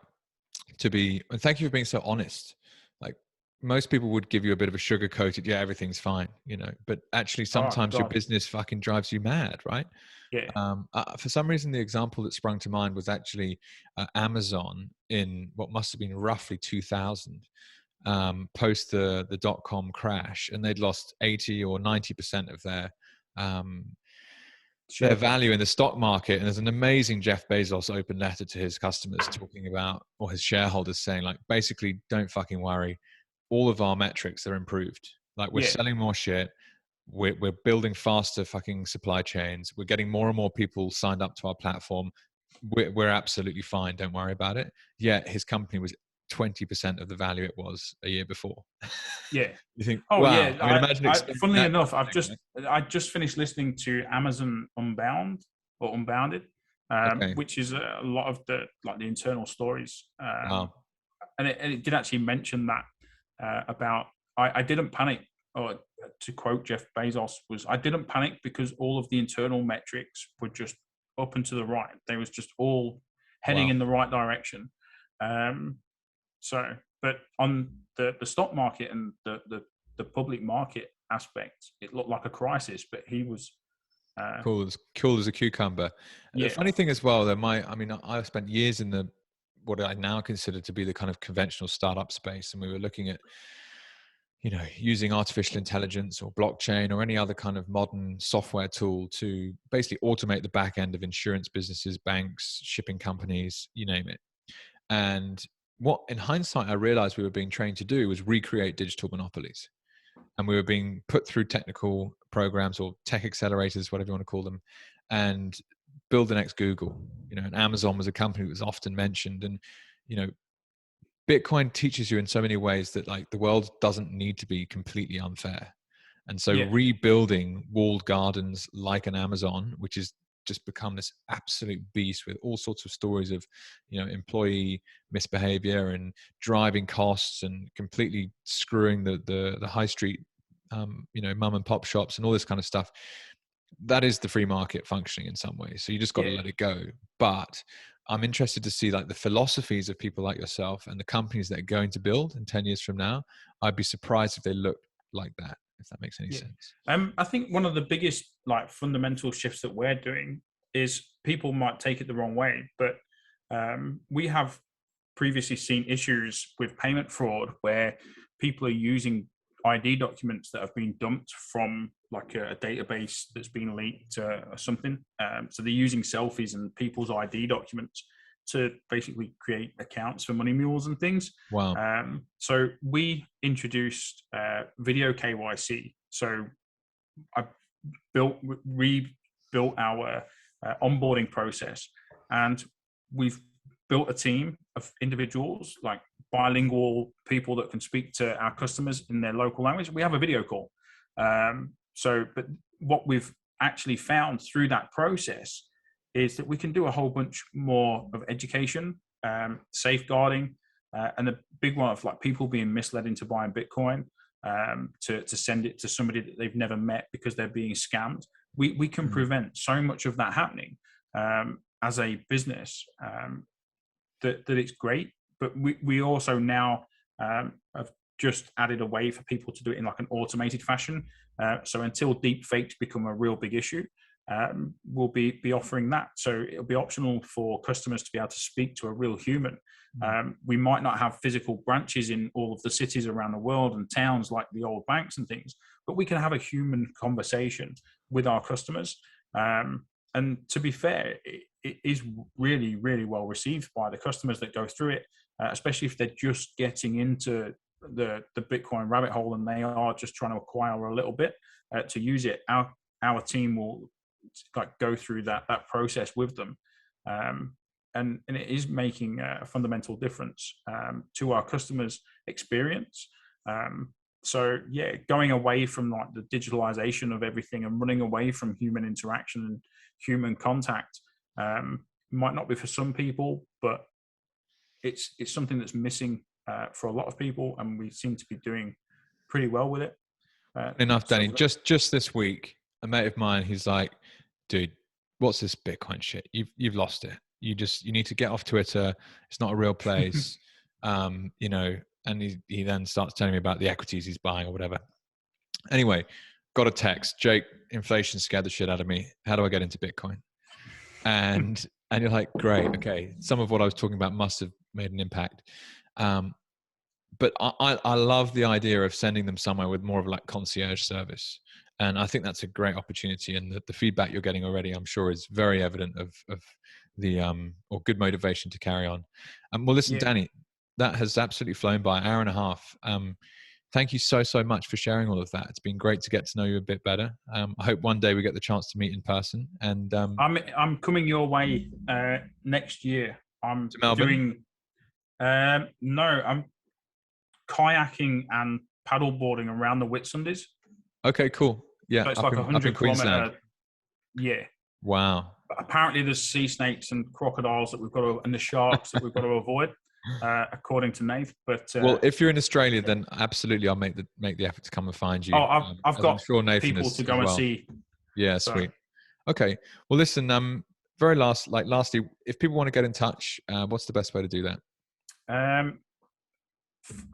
and thank you for being so honest. Like, most people would give you a bit of a sugar coated, yeah, everything's fine, but actually Oh sometimes your God. business fucking drives you mad, right? Yeah. For some reason, the example that sprung to mind was actually Amazon in what must have been roughly 2000, post the dot-com crash, and they'd lost 80 or 90% of their value in the stock market. And there's an amazing Jeff Bezos open letter to his customers talking about, or his shareholders saying, like, basically, don't fucking worry. All of our metrics are improved. Like, we're selling more shit. We're building faster fucking supply chains. We're getting more and more people signed up to our platform. We're absolutely fine. Don't worry about it. Yet his company was 20% of the value it was a year before. Yeah. You think, Oh wow. yeah. I mean, imagine Funnily that enough, kind of thing, I just finished listening to Amazon Unbound or Unbounded, right? Okay. which is a lot of the internal stories. Wow. And it did actually mention that about I didn't panic, or to quote Jeff Bezos, was I didn't panic because all of the internal metrics were just up and to the right. They was just all heading in the right direction. But on the stock market and the public market aspect, it looked like a crisis. But he was cool as a cucumber. Yeah. The funny thing as well, I spent years in what I now consider to be the kind of conventional startup space, and we were looking at using artificial intelligence or blockchain or any other kind of modern software tool to basically automate the back end of insurance businesses, banks, shipping companies, you name it. And what, in hindsight, I realized we were being trained to do was recreate digital monopolies. And we were being put through technical programs or tech accelerators, whatever you want to call them, and build the next Google. And Amazon was a company that was often mentioned. And, Bitcoin teaches you in so many ways that, like, the world doesn't need to be completely unfair. And so rebuilding walled gardens like an Amazon, which is just become this absolute beast with all sorts of stories of, employee misbehavior and driving costs and completely screwing the high street, mum and pop shops and all this kind of stuff. That is the free market functioning in some ways. So you just got to let it go. But I'm interested to see, like, the philosophies of people like yourself and the companies that are going to build in 10 years from now. I'd be surprised if they look like that, if that makes any sense. I think one of the biggest, like, fundamental shifts that we're doing is, people might take it the wrong way, but we have previously seen issues with payment fraud where people are using ID documents that have been dumped from, like, a database that's been leaked or something. So they're using selfies and people's ID documents to basically create accounts for money mules and things. Wow. So we introduced video KYC. So I rebuilt our onboarding process, and we've built a team of individuals, like bilingual people that can speak to our customers in their local language. We have a video call. But what we've actually found through that process is that we can do a whole bunch more of education, safeguarding, and the big one of, like, people being misled into buying Bitcoin, to send it to somebody that they've never met because they're being scammed. we can prevent so much of that happening as a business, that it's great. But we also now have just added a way for people to do it in like an automated fashion. So until deep fakes become a real big issue, we'll be offering that. So it'll be optional for customers to be able to speak to a real human. We might not have physical branches in all of the cities around the world and towns like the old banks and things, but we can have a human conversation with our customers. And to be fair, it is really, really well received by the customers that go through it, especially if they're just getting into the Bitcoin rabbit hole and they are just trying to acquire a little bit to use it. Our team will like go through that process with them, and it is making a fundamental difference to our customers' experience. So yeah, going away from like the digitalization of everything and running away from human interaction and human contact might not be for some people, but it's something that's missing for a lot of people, and we seem to be doing pretty well with it. Enough, Danny. Just this week, a mate of mine, he's like, dude, what's this Bitcoin shit? You've lost it. You need to get off Twitter. It's not a real place. You know, and he then starts telling me about the equities he's buying or whatever. Anyway, got a text, Jake, inflation scared the shit out of me. How do I get into Bitcoin? And you're like, great, okay. Some of what I was talking about must have made an impact. But I love the idea of sending them somewhere with more of like concierge service. And I think that's a great opportunity. And the feedback you're getting already, I'm sure, is very evident of the or good motivation to carry on. Well, listen, Danny, that has absolutely flown by, an hour and a half. Thank you so much for sharing all of that. It's been great to get to know you a bit better. I hope one day we get the chance to meet in person. And I'm coming your way next year. I'm to Melbourne? No, I'm kayaking and paddleboarding around the Whitsundays. Okay, cool. Yeah, so it's like 100 kilometer. Yeah. Wow. But apparently, there's sea snakes and crocodiles that we've got to, and the sharks that we've got to avoid, according to Nave. But well, if you're in Australia, then absolutely, I'll make the effort to come and find you. Oh, I've got people to go and see. Yeah, so. Sweet. Okay. Well, listen. Lastly, if people want to get in touch, what's the best way to do that?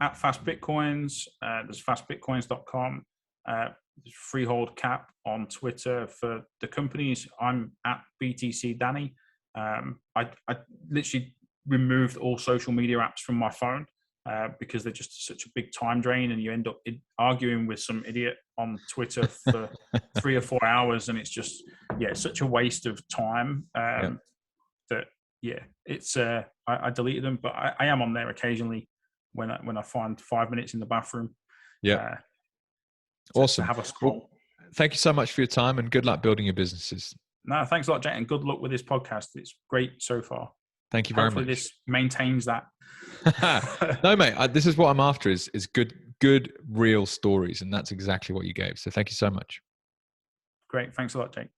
At Fast Bitcoins, there's fastbitcoins.com. There's Freehold Cap on Twitter for the companies. I'm at BTC Danny. I literally removed all social media apps from my phone because they're just such a big time drain, and you end up arguing with some idiot on Twitter for 3 or 4 hours, and it's just such a waste of time. That it's I deleted them, but I am on there occasionally when I find 5 minutes in the bathroom. Awesome. Have a scroll. Well, thank you so much for your time, and good luck building your businesses. No, thanks a lot, Jake, and good luck with this podcast. It's great so far. Thank you very much. Hopefully this maintains that. No, mate, this is what I'm after is good, real stories, and that's exactly what you gave. So thank you so much. Great. Thanks a lot, Jake.